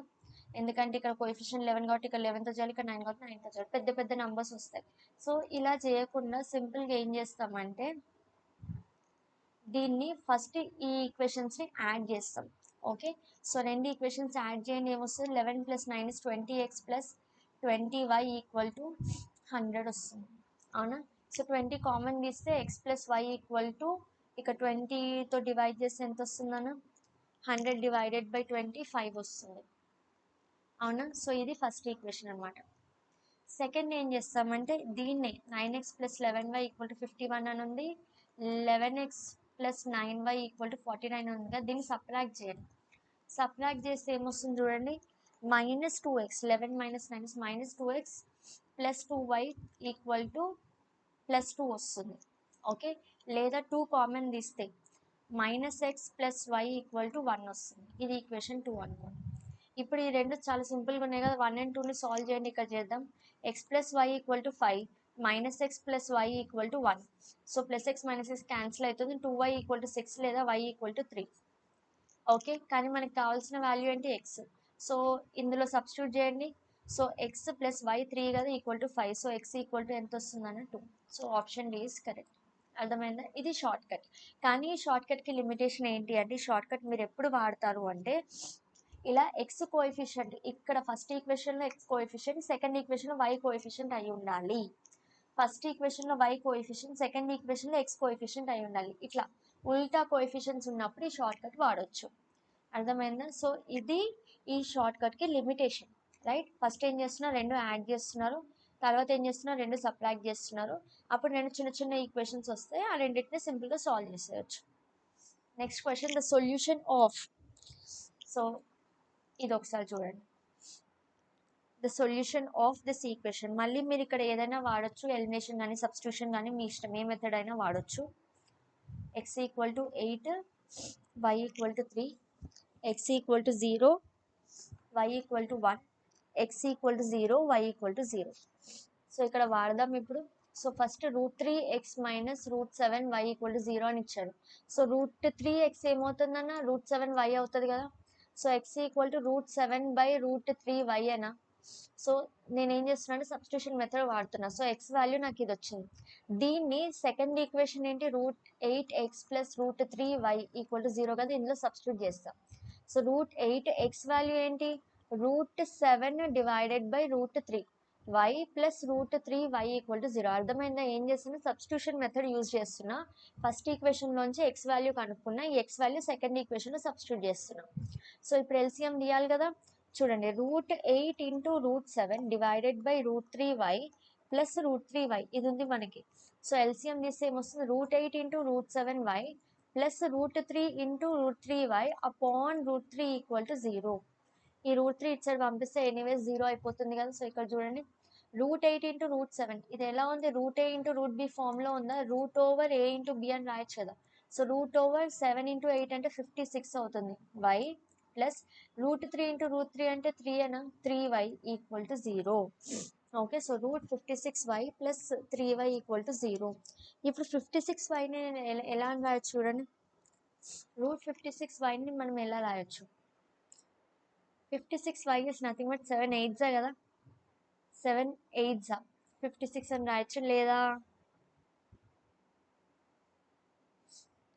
ఎందుకంటే ఇక్కడ కోఎఫిషియంట్ 11 కాబట్టి ఇక్కడ 11తో చేయాలి, ఇక్కడ 9 కాబట్టి 9తో చేయాలి, పెద్ద పెద్ద నెంబర్స్ వస్తాయి. సో ఇలా చేయకుండా సింపుల్గా ఏం చేస్తామంటే, దీన్ని ఫస్ట్ ఈ ఈక్వేషన్స్ని యాడ్ చేస్తాం. ఓకే, సో రెండు ఈక్వేషన్స్ యాడ్ చేయండి, ఏమొస్తుంది, 11 + 9 = 20x + 20y ఈక్వల్ టు 100 వస్తుంది. అవునా, సో 20 కామన్ తీస్తే x + y ఈక్వల్ టు, ఇక్కడ 20తో డివైడ్ చేస్తే ఎంత వస్తుందన్న, 100 డివైడెడ్ బై 25 వస్తుంది. అవునా, సో ఇది ఫస్ట్ ఈక్వేషన్ అనమాట. సెకండ్ ఏం చేస్తామంటే, దీన్నే 9x + 11y ఈక్వల్ టు 51 అని ఉంది, 11x + 9y ఈక్వల్ టు 49 ఉంది కదా, దీన్ని సబ్ట్రాక్ట్ చేయండి. సబ్ట్రాక్ట్ చేస్తే ఏమొస్తుంది చూడండి, -2x, 11 - 9 -2x + 2y equal to +2 వస్తుంది. ఓకే, లేదా 2 కామన్ తీస్తే -x + y ఈక్వల్ టు 1 వస్తుంది. ఇది ఈక్వేషన్ 2 అనుకోండి. ఇప్పుడు ఈ రెండు చాలా సింపుల్గా ఉన్నాయి కదా, 1 and 2ని సాల్వ్ చేయండి. ఇక్కడ చేద్దాం, x + y = 5, -x + y = 1. So +x - x cancel అవుతుంది, 2y = 6 లేదా y = 3. ఓకే, కానీ మనకి కావాల్సిన వాల్యూ ఏంటి, x. సో ఇందులో సబ్స్టిట్యూట్ చేయండి. సో x + y 3 కదా, = 5. సో x = ఎంత వస్తుందన్న 2. So option D is correct. అర్థమైందా, ఇది షార్ట్ కట్. కానీ ఈ షార్ట్ కట్కి లిమిటేషన్ ఏంటి అంటే, షార్ట్ కట్ మీరు ఎప్పుడు వాడతారు అంటే, ఇలా ఎక్స్ కోఎఫిషియంట్, ఇక్కడ ఫస్ట్ ఈక్వేషన్లో ఎక్స్ కోఎఫిషియంట్, సెకండ్ ఈక్వేషన్లో వై కోఎఫిషియంట్ అయి ఉండాలి. ఫస్ట్ ఈక్వేషన్లో వై కోఎఫిషియంట్, సెకండ్ ఈక్వేషన్లో ఎక్స్ కోఎఫిషియంట్ అయి ఉండాలి. ఇట్లా ఉల్టా కోఎఫిషియంట్స్ ఉన్నప్పుడు ఈ షార్ట్ కట్ వాడచ్చు. అర్థమైందా, సో ఇది ఈ షార్ట్ కట్కి లిమిటేషన్. రైట్, ఫస్ట్ ఏం చేస్తున్నారు, రెండు యాడ్ చేస్తున్నారు, తర్వాత ఏం చేస్తున్నారు, రెండు సబ్ట్రాక్ట్ చేస్తున్నారు. అప్పుడు రెండు చిన్న చిన్న ఈక్వేషన్స్ వస్తాయి, ఆ రెండింటిని సింపుల్గా సాల్వ్ చేసేయచ్చు. Next question, the solution of, so ఇది ఒకసారి చూడండి, the solution of this equation. మళ్ళీ మీరు ఇక్కడ ఏదైనా వాడచ్చు, ఎలిమినేషన్ కానీ సబ్స్టిట్యూషన్ కానీ మీ ఇష్టం, ఏ మెథడ్ అయినా వాడచ్చు. x = 8, y = 3, x = 0, y = 1, x = 0, y = 0. So ఇక్కడ వాడదాం ఇప్పుడు. సో ఫస్ట్ √3x - √7y = 0 అని ఇచ్చాడు. సో √3x ఏమవుతుందన్న, √7y అవుతుంది కదా. సో x = √7/√3y అనా. సో నేనేం చేస్తున్నాను, సబ్స్టిట్యూషన్ మెథడ్ వాడుతున్నా. సో x వాల్యూ నాకు ఇది వచ్చింది. దీన్ని సెకండ్ ఈక్వేషన్ ఏంటి, √8x + √3y = 0 కదా, ఇందులో సబ్స్టిట్యూట్ చేస్తాం. సో √8x వాల్యూ ఏంటి, √7 డివైడెడ్ బై √3, y + √3y = 0. అర్థమైందా, ఏం చేస్తున్నా, సబ్స్టిట్యూషన్ మెథడ్ యూజ్ చేస్తున్నా. ఫస్ట్ ఈక్వేషన్లోంచి ఎక్స్ వాల్యూ కనుక్కున్నా, ఈ ఎక్స్ వాల్యూ సెకండ్ ఈక్వేషన్లో సబ్స్టిట్యూట్ చేస్తున్నా. సో ఇప్పుడు ఎల్సిఎం తీయాలి కదా, చూడండి, √8 × √7 డివైడెడ్ బై √3y + √3y ఇది ఉంది మనకి. సో ఎల్సిఎం తీస్తే ఏమొస్తుంది, √8 × √7y + √3 × √3y అపాన్ √3 = 0. ఈ √3 ఇటు సైడ్ పంపిస్తే ఎనీవేస్ 0 అయిపోతుంది కదా. సో ఇక్కడ చూడండి, √8 × √7 ఇది ఎలా ఉంది, √a × √b ఫామ్లో ఉందా, √a × b అని రాయొచ్చు కదా. సో √7 × 8 అంటే 56 అవుతుంది, y ప్లస్ √3 × √3 అంటే 3 అనా, 3y = 0. Okay, so √56y + 3y = 0. ఇప్పుడు 56yని ఎలా అని రాయొచ్చు చూడండి, √56yని మనం ఎలా రాయొచ్చు, 56y is nothing but 7 8s కదా, 7 8s 56 అని రాయొచ్చు, లేదా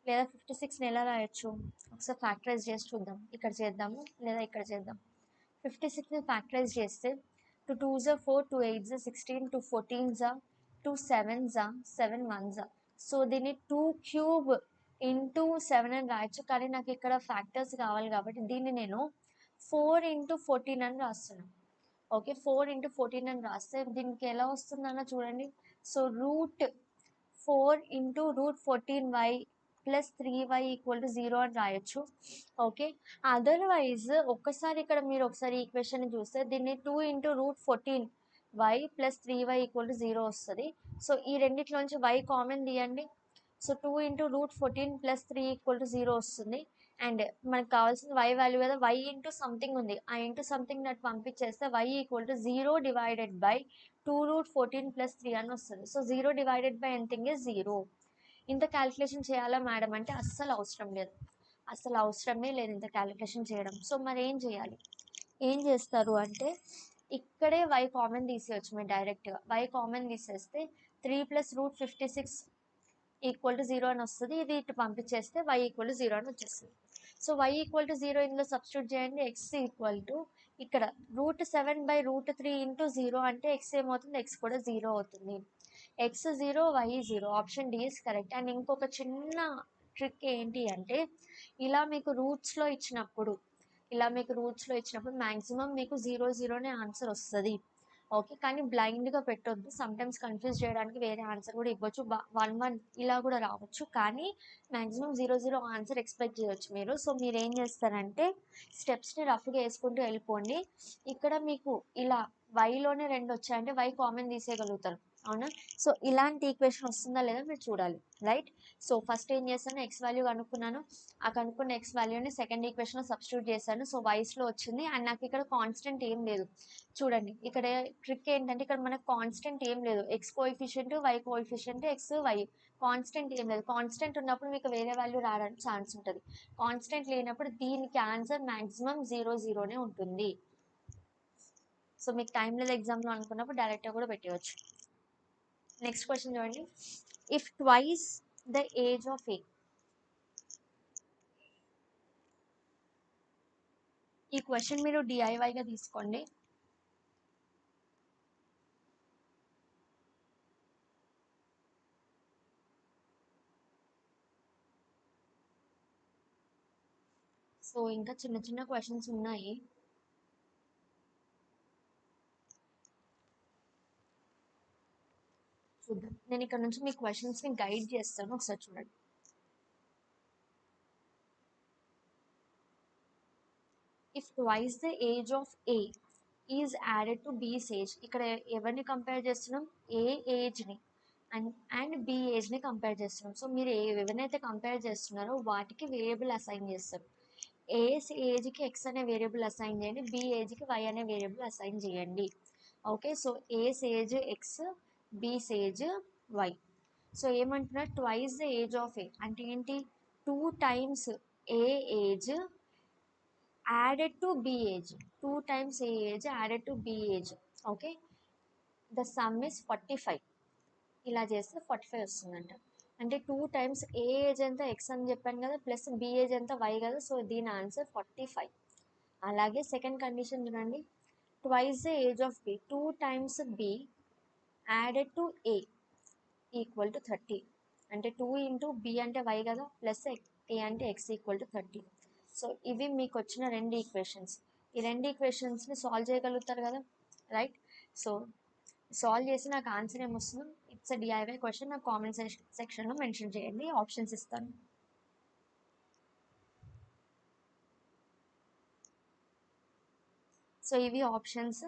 లేదా 56ని ఎలా రాయొచ్చు ఒకసారి ఫ్యాక్టరైజ్ చేసి చూద్దాం. ఇక్కడ చేద్దాము లేదా ఇక్కడ చేద్దాం. 56ని ఫ్యాక్టరైజ్ చేస్తే 2 2s are 4, 2 8s are 16, 2 14s are 2 7s are 7 1s are. So దీన్ని 2 క్యూబ్ ఇంటూ 7 అని రాయొచ్చు, కానీ నాకు ఇక్కడ ఫ్యాక్టర్స్ కావాలి కాబట్టి దీన్ని నేను 4 ఇంటూ 14 అని రాస్తున్నాను. ఓకే, 4 ఇంటూ 14 అని రాస్తే దీనికి ఎలా వస్తుందన్న చూడండి. So root 4 into root 14y plus 3y equal to 0 అని రాయొచ్చు. ఓకే, అదర్వైజ్ ఒక్కసారి ఇక్కడ మీరు ఒకసారి ఈక్వేషన్ చూస్తే దీన్ని 2 into root 14y plus 3y equal to 0 వస్తుంది. సో ఈ రెండిట్లోంచి y కామన్ తీయండి. So 2 into root 14 plus 3 equal to 0 వస్తుంది. అండ్ మనకు కావాల్సిన y వాల్యూ కదా, y ఇంటూ సంథింగ్ ఉంది, ఆ ఇంటూ సంథింగ్ నట్టు పంపించేస్తే y equal to 0 divided by 2 root 14 plus 3 అని వస్తుంది. So 0 divided by anything is 0. ఇంత క్యాలిక్యులేషన్ చేయాలా మేడం అంటే అస్సలు అవసరం లేదు, అసలు అవసరమే లేదు ఇంత క్యాలిక్యులేషన్ చేయడం. సో మరి ఏం చేయాలి, ఏం చేస్తారు అంటే ఇక్కడే y కామన్ తీసేయచ్చు మీరు డైరెక్ట్గా. y కామన్ తీసేస్తే 3 ప్లస్ రూట్ 56 ఈక్వల్ టు 0 అని వస్తుంది. ఇది ఇటు పంపించేస్తే y ఈక్వల్ టు 0 అని వచ్చేస్తుంది. సో y ఈక్వల్ టు 0 ఇందులో సబ్స్టిట్యూట్ చేయండి. x ఈక్వల్ టు ఇక్కడ రూట్ 7 బై రూట్ 3 ఇంటూ 0 అంటే x ఏమవుతుంది, x కూడా 0 అవుతుంది. x 0 y 0, option D is correct. And ఇంకొక చిన్న ట్రిక్ ఏంటి అంటే ఇలా మీకు రూట్స్లో ఇచ్చినప్పుడు మ్యాక్సిమం మీకు 0 0నే ఆన్సర్ వస్తుంది. ఓకే, కానీ బ్లైండ్గా పెట్టొద్దు, సమ్టైమ్స్ కన్ఫ్యూజ్ చేయడానికి వేరే ఆన్సర్ కూడా ఇవ్వచ్చు, 1 1 ఇలా కూడా రావచ్చు, కానీ మ్యాక్సిమం 0 0 ఆన్సర్ ఎక్స్పెక్ట్ చేయొచ్చు మీరు. సో మీరు ఏం చేస్తారంటే స్టెప్స్ని రఫ్గా వేసుకుంటూ వెళ్ళిపోండి. ఇక్కడ మీకు ఇలా వైలోనే 2 వచ్చాయంటే y కామన్ తీసేయగలుగుతారు, అవునా? సో ఇలాంటి ఈక్వేషన్ వస్తుందా లేదా మీరు చూడాలి, రైట్? సో ఫస్ట్ ఏం చేస్తాను, ఎక్స్ వాల్యూ కనుక్కున్నాను, ఆ కనుక్కున్న ఎక్స్ వాల్యూని సెకండ్ ఈక్వేషన్లో సబ్స్టిట్యూట్ చేశాను. సో వైస్లో వచ్చింది. అండ్ నాకు ఇక్కడ కాన్స్టెంట్ ఏం లేదు. చూడండి ఇక్కడ ట్రిక్ ఏంటంటే ఇక్కడ మనకు కాన్స్టెంట్ ఏం లేదు, x coefficient y coefficient x y, constant ఏం లేదు. కాన్స్టెంట్ ఉన్నప్పుడు మీకు వేరే వాల్యూ రావడానికి ఛాన్స్ ఉంటుంది, కాన్స్టెంట్ లేనప్పుడు దీనికి ఆన్సర్ మ్యాక్సిమం 0 0నే ఉంటుంది. సో మీకు టైం లేదు ఎగ్జామ్లో అనుకున్నప్పుడు డైరెక్ట్గా కూడా పెట్టవచ్చు. నెక్స్ట్ క్వశ్చన్ చూడండి, if twice the age of A. ఈ క్వశ్చన్ మీరు డిఐవైగా తీసుకోండి. సో ఇంకా చిన్న చిన్న క్వశ్చన్స్ ఉన్నాయి. చూద్దాం, నేను ఇక్కడ నుంచి మీ క్వశ్చన్స్ని గైడ్ చేస్తాను, ఒకసారి చూడండి. If twice the age of A is added to బీస్ ఏజ్, ఇక్కడ ఎవరిని కంపేర్ చేస్తున్నాం, ఏ ఏజ్ని అండ్ బి ఏజ్ని కంపేర్ చేస్తున్నాం. సో మీరు ఎవరినైతే కంపేర్ చేస్తున్నారో వాటికి వేరియబుల్ అసైన్ చేస్తారు. ఏ ఏజ్కి ఎక్స్ అనే వేరియబుల్ అసైన్ చేయండి, బి ఏజ్కి వై అనే వేరియబుల్ అసైన్ చేయండి. Okay, so A age x, B age y. So ఏమంటున్నారు, twice the age of A అంటే ఏంటి, 2 times A age added to B age, 2 times A age added to B age. Okay, the sum is 45. ఇలా చేస్తే 45 వస్తుందంట. అంటే 2 times A age ఎంత x అని చెప్పాను కదా, ప్లస్ బి ఏజ్ ఎంత వై కదా, సో దీని ఆన్సర్ 45. అలాగే సెకండ్ కండిషన్ చూడండి, twice the age of B, 2 times B added to A equal to 30. అంటే 2 ఇంటూ బి అంటే వై కదా, ప్లస్ ఏ అంటే ఎక్స్ ఈక్వల్ టు 30. సో ఇవి మీకు వచ్చిన 2 ఈక్వేషన్స్. ఈ 2 ఈక్వేషన్స్ని సాల్వ్ చేయగలుగుతారు కదా, రైట్? సో సాల్వ్ చేసి నాకు ఆన్సర్ ఏమొస్తుందో, ఇట్స్ అ డిఐవై క్వశ్చన్, నాకు కామెంట్ సెక్షన్లో మెన్షన్ చేయండి, ఆప్షన్స్ ఇస్తాను. సో ఇవి ఆప్షన్స్,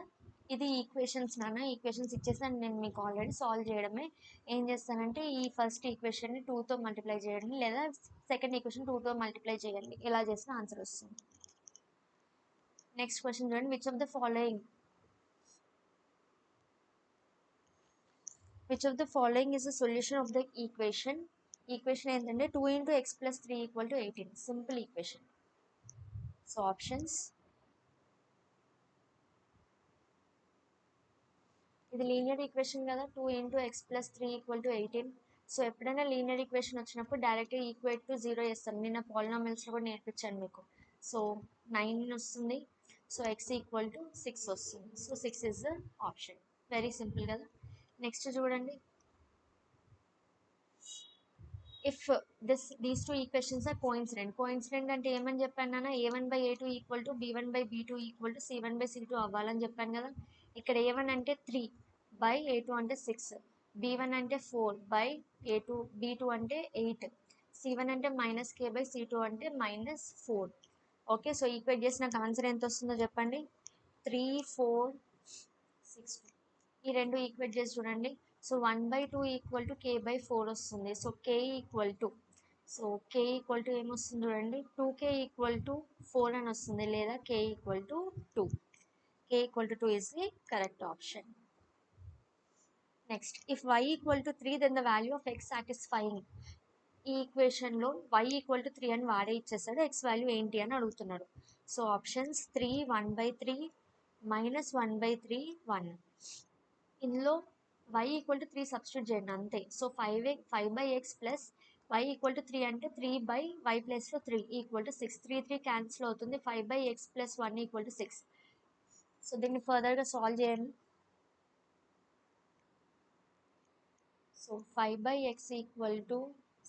ఇది ఈక్వేషన్స్ నాన్న, ఈక్వేషన్స్ ఇచ్చేసి నేను మీకు ఆల్రెడీ సాల్వ్ చేయడమే. ఏం చేస్తానంటే ఈ ఫస్ట్ ఈక్వేషన్ని 2తో మల్టిప్లై చేయండి, లేదా సెకండ్ ఈక్వేషన్ 2తో మల్టిప్లై చేయండి, ఇలా చేసిన ఆన్సర్ వస్తుంది. నెక్స్ట్ క్వశ్చన్ చూడండి, which of the following is the solution of the equation. Equation ఏంటంటే 2 into x plus 3 equal to 18. Simple equation. So options, ఇది లీనియర్ ఈక్వేషన్ కదా, 2 into x plus 3 equal to 18. So ఎప్పుడైనా linear equation వచ్చినప్పుడు డైరెక్ట్గా equate to 0 చేస్తాం. నిన్న పాలినామియల్స్లో కూడా నేర్పించాను మీకు. సో 9 వస్తుంది. సో ఎక్స్ ఈక్వల్ టు 6 వస్తుంది. So 6 is the option. Very simple కదా. నెక్స్ట్ చూడండి, if these two equations are coincident అంటే ఏమని చెప్పాను నాన్న, a1/a2 equal to b1/b2 equal to c1/c2 అవ్వాలని చెప్పాను కదా. ఇక్కడ a1 అంటే 3/a2 అంటే 6, b1 అంటే 4/a2, b2 అంటే 8, c1 అంటే -k/c2 అంటే -4. ఓకే, సో ఈక్వేట్ చేసిన ఆన్సర్ ఎంత వస్తుందో చెప్పండి. 3, 4, 6. ఈ రెండు ఈక్వేట్ చేసి చూడండి. సో 1/2 ఈక్వల్ టు k/4 వస్తుంది. సో k ఈక్వల్ టు ఏమొస్తుంది చూడండి, 2k ఈక్వల్ టు 4 అని వస్తుంది, లేదా k equal to 2. k equal to 2 is the correct option. Next, if y equal to 3 then the value of x satisfying. ఈ ఈక్వేషన్లో y equal to 3 అని వాడే ఇచ్చేస్తాడు, x వాల్యూ ఏంటి అని అడుగుతున్నాడు. So options 3, 1/3, -1/3, 1. ఇందులో y ఈక్వల్ టు 3 సబ్స్టిట్యూట్ చేయండి అంతే. So 5/x plus y equal to 3 అంటే 3/y ప్లస్లో 3 ఈక్వల్ టు 6. 3, 3 క్యాన్సిల్ అవుతుంది. 5/x plus 1 equal to 6. So దీన్ని ఫర్దర్గా సాల్వ్ చేయండి. So 5/x equal to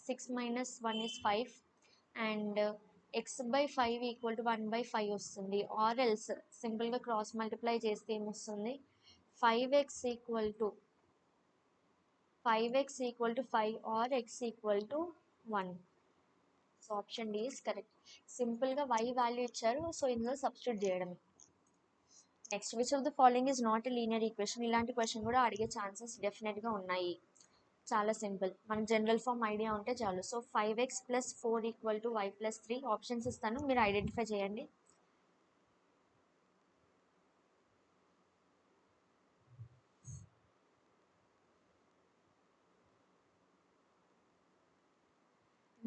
6 minus 1 is 5 and x/5 equal to 1/5 వస్తుంది. ఆర్ ఎల్స్ సింపుల్గా క్రాస్ మల్టిప్లై చేస్తే ఏమొస్తుంది, 5x equal to 5 or x equal to 1. So option D is correct. సింపుల్గా y value ఇచ్చారు, so ఇందులో సబ్స్టిట్యూట్ చేయడం. Next, which of the following is not a linear equation. ఇలాంటి question కూడా అడిగే ఛాన్సెస్ డెఫినెట్గా ఉన్నాయి. చాలా సింపుల్, మనకు జనరల్ ఫామ్ ఐడియా ఉంటే చాలు. So 5x + 4 equal to y + 3. Options ఇస్తాను, మీరు ఐడెంటిఫై చేయండి.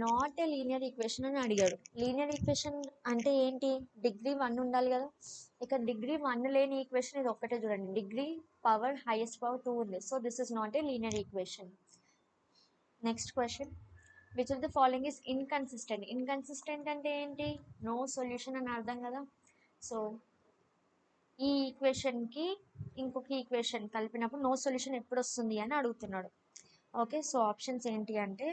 నాట్ ఏ లీనియర్ ఈక్వేషన్ అని అడిగాడు. లీనియర్ ఈక్వేషన్ అంటే ఏంటి, డిగ్రీ 1 ఉండాలి కదా. ఇక్కడ డిగ్రీ 1 లేని ఈక్వేషన్ ఇది ఒక్కటే చూడండి, డిగ్రీ పవర్ హైయెస్ట్ పవర్ 2 ఉంది. So this is not a linear equation. Next question, which of the following is inconsistent. Inconsistent అంటే ఏంటి, నో సొల్యూషన్ అని అర్థం కదా. సో ఈ ఈక్వేషన్కి ఇంకొక ఈక్వేషన్ కలిపినప్పుడు నో సొల్యూషన్ ఎప్పుడు వస్తుంది అని అడుగుతున్నాడు. ఓకే, సో ఆప్షన్స్ ఏంటి అంటే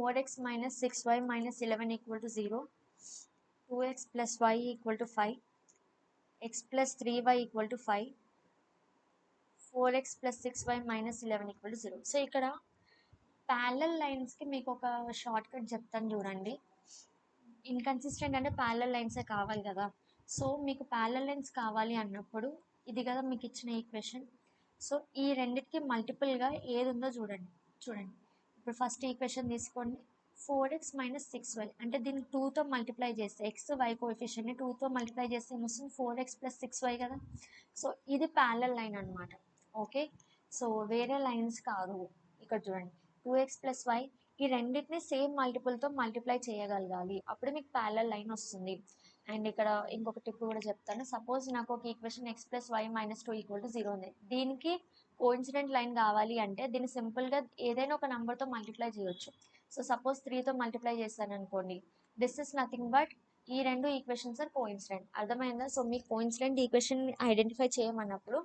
4x minus 6y minus 11 equal to 0, 2x plus y equal to 5, x plus 3y equal to 5, 4x plus 6y minus 11 equal to 0. So ఇక్కడ ప్యారలల్ లైన్స్కి మీకు ఒక షార్ట్ కట్ చెప్తాను చూడండి. ఇన్కన్సిస్టెంట్ అంటే ప్యారలల్ లైన్సే కావాలి కదా. సో మీకు ప్యారలల్ లైన్స్ కావాలి అన్నప్పుడు ఇది కదా మీకు ఇచ్చిన ఈక్వేషన్. సో ఈ రెండింటికి మల్టిపుల్గా ఏది ఉందో చూడండి. ఇప్పుడు ఫస్ట్ ఈక్వేషన్ తీసుకోండి, 4x minus 6y అంటే దీన్ని 2తో మల్టిప్లై చేస్తే, ఎక్స్ వై కోఎఫిషియెంట్ని 2తో మల్టిప్లై చేస్తే ఏమొస్తుంది, 4x plus 6y కదా. సో ఇది ప్యారలల్ లైన్ అనమాట. ఓకే, సో వేరే లైన్స్ కాదు. ఇక్కడ చూడండి, 2x plus y ఈ రెండింటిని సేమ్ మల్టిపుల్తో మల్టిప్లై చేయగలగాలి, అప్పుడు మీకు ప్యారలల్ లైన్ వస్తుంది. అండ్ ఇక్కడ ఇంకొక టిప్ కూడా చెప్తాను. సపోజ్ నాకు ఒక equation x plus y minus 2 equal to 0 ఉంది. దీనికి కోఇన్సిడెంట్ లైన్ కావాలి అంటే దీన్ని సింపుల్గా ఏదైనా ఒక నెంబర్తో మల్టిప్లై చేయొచ్చు. సో సపోజ్ 3తో మల్టిప్లై చేస్తాను అనుకోండి, దిస్ ఇస్ నథింగ్ బట్ ఈ రెండు ఈక్వేషన్స్ ఆర్ కోఇన్సిడెంట్. అర్థమైందా. సో మీకు కోఇన్సిడెంట్ ఈక్వేషన్ ఐడెంటిఫై చేయమన్నప్పుడు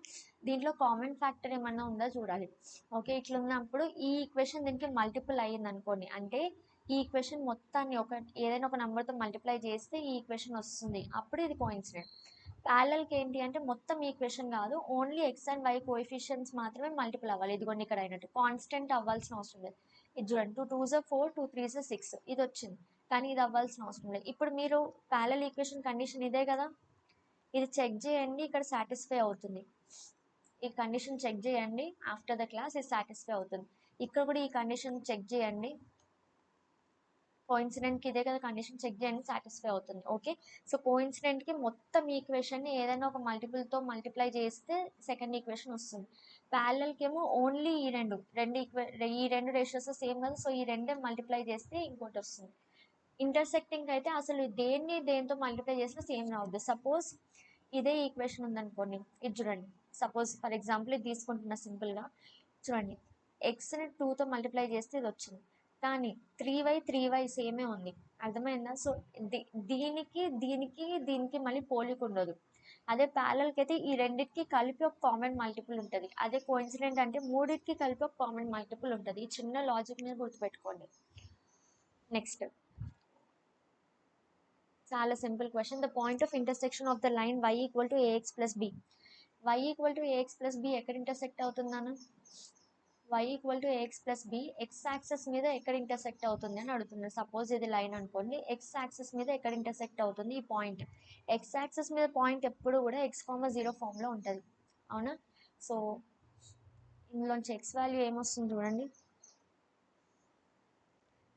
దీంట్లో కామన్ ఫ్యాక్టర్ ఏమన్నా ఉందా చూడాలి. ఓకే, ఇట్లా ఉన్నప్పుడు ఈ ఈక్వేషన్ దీనికి మల్టిపుల్ అయ్యింది అనుకోండి, అంటే ఈ ఈక్వేషన్ మొత్తాన్ని ఏదైనా ఒక నెంబర్తో మల్టిప్లై చేస్తే ఈ ఈక్వేషన్ వస్తుంది, అప్పుడు ఇది కోఇన్సిడెంట్. ప్యారలల్కి ఏంటి అంటే మొత్తం ఈక్వేషన్ కాదు, only x and y coefficients మాత్రమే మల్టిపుల్ అవ్వాలి. ఇదిగోండి ఇక్కడ అయినట్టు కాన్స్టెంట్ అవ్వాల్సిన అవసరం లేదు. ఇది చూడండి, 2 2s 4, 2 3s 6 ఇది వచ్చింది, కానీ ఇది అవ్వాల్సిన అవసరం లేదు. ఇప్పుడు మీరు ప్యారలల్ ఈక్వేషన్ కండిషన్ ఇదే కదా, ఇది చెక్ చేయండి, ఇక్కడ సాటిస్ఫై అవుతుంది. ఈ కండిషన్ చెక్ చేయండి, ఆఫ్టర్ ద క్లాస్ ఇది సాటిస్ఫై అవుతుంది. ఇక్కడ కూడా ఈ కండిషన్ చెక్ చేయండి, కోఇన్సిడెంట్కి ఇదే కదా కండిషన్, చెక్ చేయండి సాటిస్ఫై అవుతుంది. ఓకే, సో కోఇన్సిడెంట్కి మొత్తం ఈక్వేషన్ని ఏదైనా ఒక మల్టిపుల్తో మల్టిప్లై చేస్తే సెకండ్ ఈక్వేషన్ వస్తుంది. ప్యారలల్కి ఏమో ఓన్లీ ఈ రెండు రేషియోస్ సేమ్ కదా, సో ఈ రెండే మల్టిప్లై చేస్తే ఇంకోటి వస్తుంది. ఇంటర్సెక్టింగ్ అయితే అసలు దేంతో మల్టిప్లై చేసినా సేమ్ రావద్దు. సపోజ్ ఇదే ఈక్వేషన్ ఉందనుకోండి, ఇది చూడండి, సపోజ్ ఫర్ ఎగ్జాంపుల్ ఇది తీసుకుంటున్నా సింపుల్గా. చూడండి, ఎక్స్ని 2తో మల్టిప్లై చేస్తే ఇది వచ్చింది, కానీ 3y సేమే ఉంది. అర్థమైందా? సో దీనికి మళ్ళీ పోలిక ఉండదు. అదే ప్యారలల్కి అయితే ఈ రెండింటికి కలిపి ఒక కామన్ మల్టిపుల్ ఉంటుంది. అదే కోఇన్సిడెంట్ అంటే మూడింటికి కలిపి ఒక కామన్ మల్టిపుల్ ఉంటుంది. ఈ చిన్న లాజిక్ మీద గుర్తుపెట్టుకోండి. నెక్స్ట్, చాలా simple question. The point of intersection of the line y equal to ax plus b. y equal to ax plus b ఎక్కడ ఇంటర్సెక్ట్ అవుతుందన్న? y equal to ax plus b x axis మీద ఎక్కడ intersect అవుతుంది అని అడుగుతున్నాను. Suppose ఇది line అనుకోండి, X axis మీద ఎక్కడ ఇంటర్సెక్ట్ అవుతుంది ఈ పాయింట్. ఎక్స్ యాక్సెస్ మీద పాయింట్ ఎప్పుడు కూడా x,0 ఫామ్లో ఉంటుంది, అవునా? సో ఇందులోంచి ఎక్స్ వాల్యూ ఏమొస్తుంది చూడండి.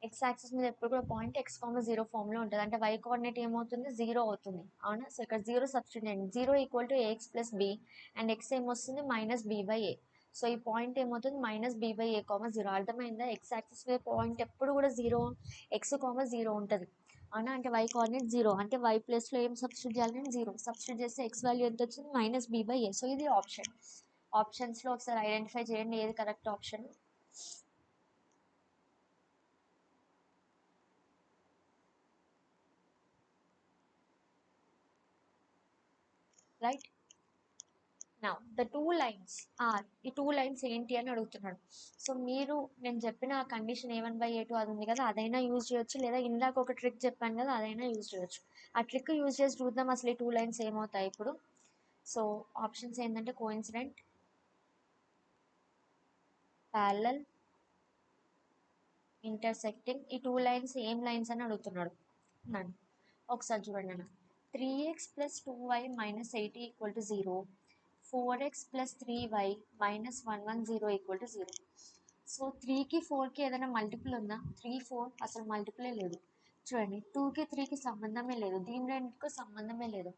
ఎక్స్ యాక్సిస్ మీద ఎప్పుడు కూడా పాయింట్ x,0 ఫామ్లో ఉంటుంది. అంటే y కోఆర్డినేట్ ఏమవుతుంది? 0 అవుతుంది, అవునా? సో ఇక్కడ 0 సబ్స్టిట్యూట్ చేయండి. 0 equal to ax plus B and x ఏమొస్తుంది? -b/a. సో ఈ పాయింట్ ఏమవుతుంది? -b/a, 0. అర్థమైందా? ఎక్స్ యాక్సిస్ మీద పాయింట్ ఎప్పుడు కూడా 0, x,0 ఉంటుంది, అవునా? అంటే y కోఆర్డినేట్ 0, అంటే y ప్లేస్లో ఏం సబ్స్టిట్యూట్ చేయాలంటే 0 సబ్స్టిట్యూట్ చేస్తే x వాల్యూ ఎంత వచ్చింది? -b/a. సో ఇది ఆప్షన్. ఆప్షన్స్లో ఒకసారి ఐడెంటిఫై చేయండి ఏది correct option. Right now the two lines are, ఈ టూ లైన్స్ ఏంటి అని అడుగుతున్నాడు. సో మీరు నేను చెప్పిన ఆ కండిషన్ a1/a2 అది ఉంది కదా, అదైనా యూజ్ చేయొచ్చు, లేదా ఇందాక ఒక ట్రిక్ చెప్పాను కదా అదైనా యూజ్ చేయొచ్చు. ఆ ట్రిక్ యూజ్ చేసి చూద్దాం అసలు ఈ టూ లైన్స్ ఏమవుతాయి ఇప్పుడు. సో ఆప్షన్స్ ఏంటంటే కోఇన్సిడెంట్, ప్యారలల్, ఇంటర్సెక్టింగ్. ఈ టూ లైన్స్ ఏం లైన్స్ అని అడుగుతున్నాడు నన్ను. ఒకసారి చూడండి అన్న. 3x + 2y - 80 = 0, 4x + 3y - 110 = 0. So 3కి 4కి ఏదైనా మల్టిపుల్ ఉందా? 3, 4 అసలు మల్టిపులే లేదు. చూడండి, 2కి 3కి సంబంధమే లేదు, దీని రెండుకు సంబంధమే లేదు.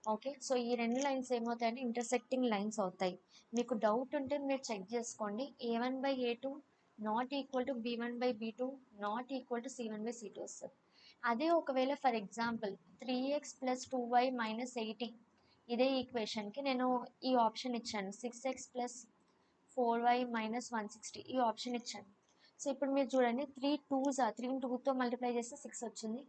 ఓకే, సో ఈ రెండు లైన్స్ ఏమవుతాయంటే ఇంటర్సెక్టింగ్ లైన్స్ అవుతాయి. మీకు డౌట్ ఉంటే మీరు చెక్ చేసుకోండి. a1/a2 not equal to b1/b2 not equal to c1/c2 వస్తుంది. అదే ఒకవేళ ఫర్ ఎగ్జాంపుల్ 3x + 2y - 80, ఇదే ఈక్వేషన్కి నేను ఈ ఆప్షన్ ఇచ్చాను, 6x + 4y - 160 ఈ ఆప్షన్ ఇచ్చాను. సో ఇప్పుడు మీరు చూడండి, 3ని 2తో మల్టిప్లై చేస్తే 6 వచ్చింది,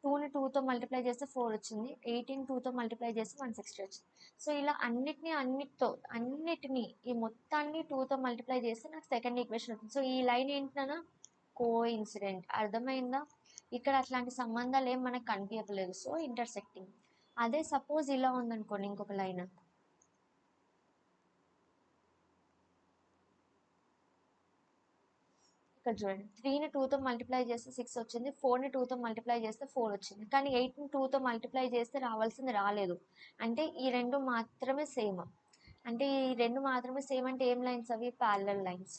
2ని 2తో మల్టిప్లై చేస్తే 4 వచ్చింది, 18ని 2తో మల్టిప్లై చేస్తే 160 వచ్చింది. సో ఇలా అన్నిటిని ఈ మొత్తాన్ని 2తో మల్టిప్లై చేస్తే నాకు సెకండ్ ఈక్వేషన్ వచ్చింది. సో ఈ లైన్ ఏంటన్నా కోఇన్సిడెంట్. అర్థమైందా? ఇక్కడ అట్లాంటి సంబంధాలు ఏం మనకు కనిపించలేదు, సో ఇంటర్సెక్టింగ్. అదే సపోజ్ ఇలా ఉందనుకోండి ఇంకొక లైన్, ఇక్కడ చూడండి, 3ని 2తో మల్టిప్లై చేస్తే 6 వచ్చింది, 4ని 2తో మల్టిప్లై చేస్తే 4 వచ్చింది, కానీ 8ని 2తో మల్టిప్లై చేస్తే రావాల్సింది రాలేదు. అంటే ఈ రెండు మాత్రమే సేమ్. అంటే ఈ రెండు మాత్రమే సేమ్ అంటే ఏం లైన్స్ అవి? Parallel lines.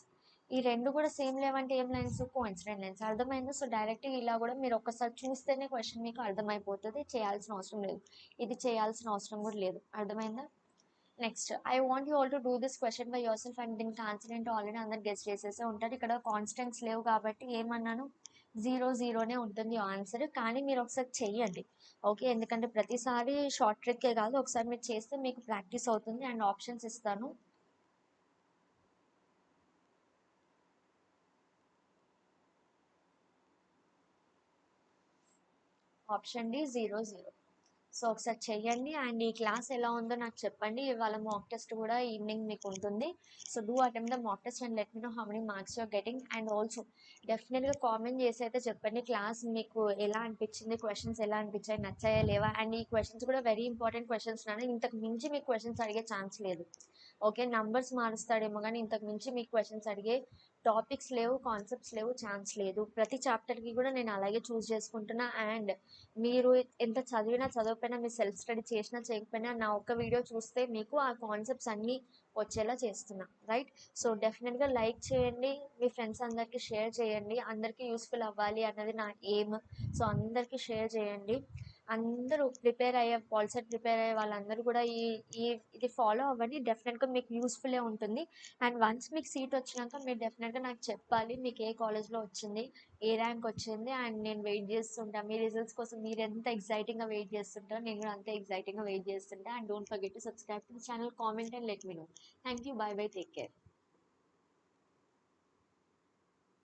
ఈ రెండు కూడా సేమ్ లేవంటే ఏం లైన్స్? Coincident lines. అర్థమైందా? సో డైరెక్ట్గా ఇలా కూడా మీరు ఒకసారి చూస్తేనే క్వశ్చన్ మీకు అర్థమైపోతుంది, చేయాల్సిన అవసరం లేదు, ఇది చేయాల్సిన అవసరం కూడా లేదు. అర్థమైందా? Next, I want you all to do this question by your self and దీనికి ఆన్సర్ ఏంటో ఆల్రెడీ అందరు గెస్ చేసేసే ఉంటారు. ఇక్కడ కాన్స్టెంట్స్ లేవు కాబట్టి ఏమన్నాను? 0 ఉంటుంది ఆన్సర్. కానీ మీరు ఒకసారి చెయ్యండి, ఓకే? ఎందుకంటే ప్రతిసారి షార్ట్ ట్రిక్కే కాదు, ఒకసారి మీరు చేస్తే మీకు ప్రాక్టీస్ అవుతుంది. అండ్ ఆప్షన్స్ ఇస్తాను. Option D 0, 0. సో ఒకసారి చెయ్యండి. అండ్ ఈ క్లాస్ ఎలా ఉందో నాకు చెప్పండి. ఇవాళ మాక్ టెస్ట్ కూడా ఈవినింగ్ మీకు ఉంటుంది. So do attempt the mock test and let me know how many marks you're getting. And also డెఫినెట్గా కామెంట్ చేసి అయితే చెప్పండి క్లాస్ మీకు ఎలా అనిపించింది, క్వశ్చన్స్ ఎలా అనిపించాయి, నచ్చాయా లేవా. అండ్ ఈ క్వశ్చన్స్ కూడా వెరీ ఇంపార్టెంట్ క్వశ్చన్స్ నాన్న, ఇంతకు మించి మీకు క్వశ్చన్స్ అడిగే ఛాన్స్ లేదు, ఓకే, నంబర్స్ మారుస్తాడేమో కానీ ఇంతకు మించి మీకు క్వశ్చన్స్ అడిగే టాపిక్స్ లేవు, కాన్సెప్ట్స్ లేవు, ఛాన్స్ లేదు. ప్రతి చాప్టర్కి కూడా నేను అలాగే చూస్ చేసుకుంటున్నా. అండ్ మీరు ఎంత చదివినా చదవకపోయినా, మీరు సెల్ఫ్ స్టడీ చేసినా చేయకపోయినా నా ఒక్క వీడియో చూస్తే మీకు ఆ కాన్సెప్ట్స్ అన్నీ వచ్చేలా చేస్తున్నా, రైట్? సో డెఫినెట్గా లైక్ చేయండి, మీ ఫ్రెండ్స్ అందరికీ షేర్ చేయండి. అందరికీ యూస్ఫుల్ అవ్వాలి అన్నది నా ఎయిమ్. సో అందరికీ షేర్ చేయండి. అందరూ పాల్సెట్ ప్రిపేర్ అయ్యే వాళ్ళందరూ కూడా ఈ ఈ ఇది ఫాలో అవ్వండి. డెఫినెట్గా మీకు యూస్ఫుల్లే ఉంటుంది. అండ్ వన్స్ మీకు సీట్ వచ్చినాక మీరు డెఫినెట్గా నాకు చెప్పాలి మీకు ఏ కాలేజ్లో వచ్చింది, ఏ ర్యాంక్ వచ్చింది. అండ్ నేను వెయిట్ చేస్తుంటా మీ రిజల్ట్స్ కోసం. మీరు ఎంత ఎగ్జైటింగ్గా వెయిట్ చేస్తుంటారో నేను కూడా అంతే ఎగ్జైటింగ్గా వెయిట్ చేస్తుంటా. And don't forget to subscribe to the channel, comment and let me know. Thank you, bye bye, take care.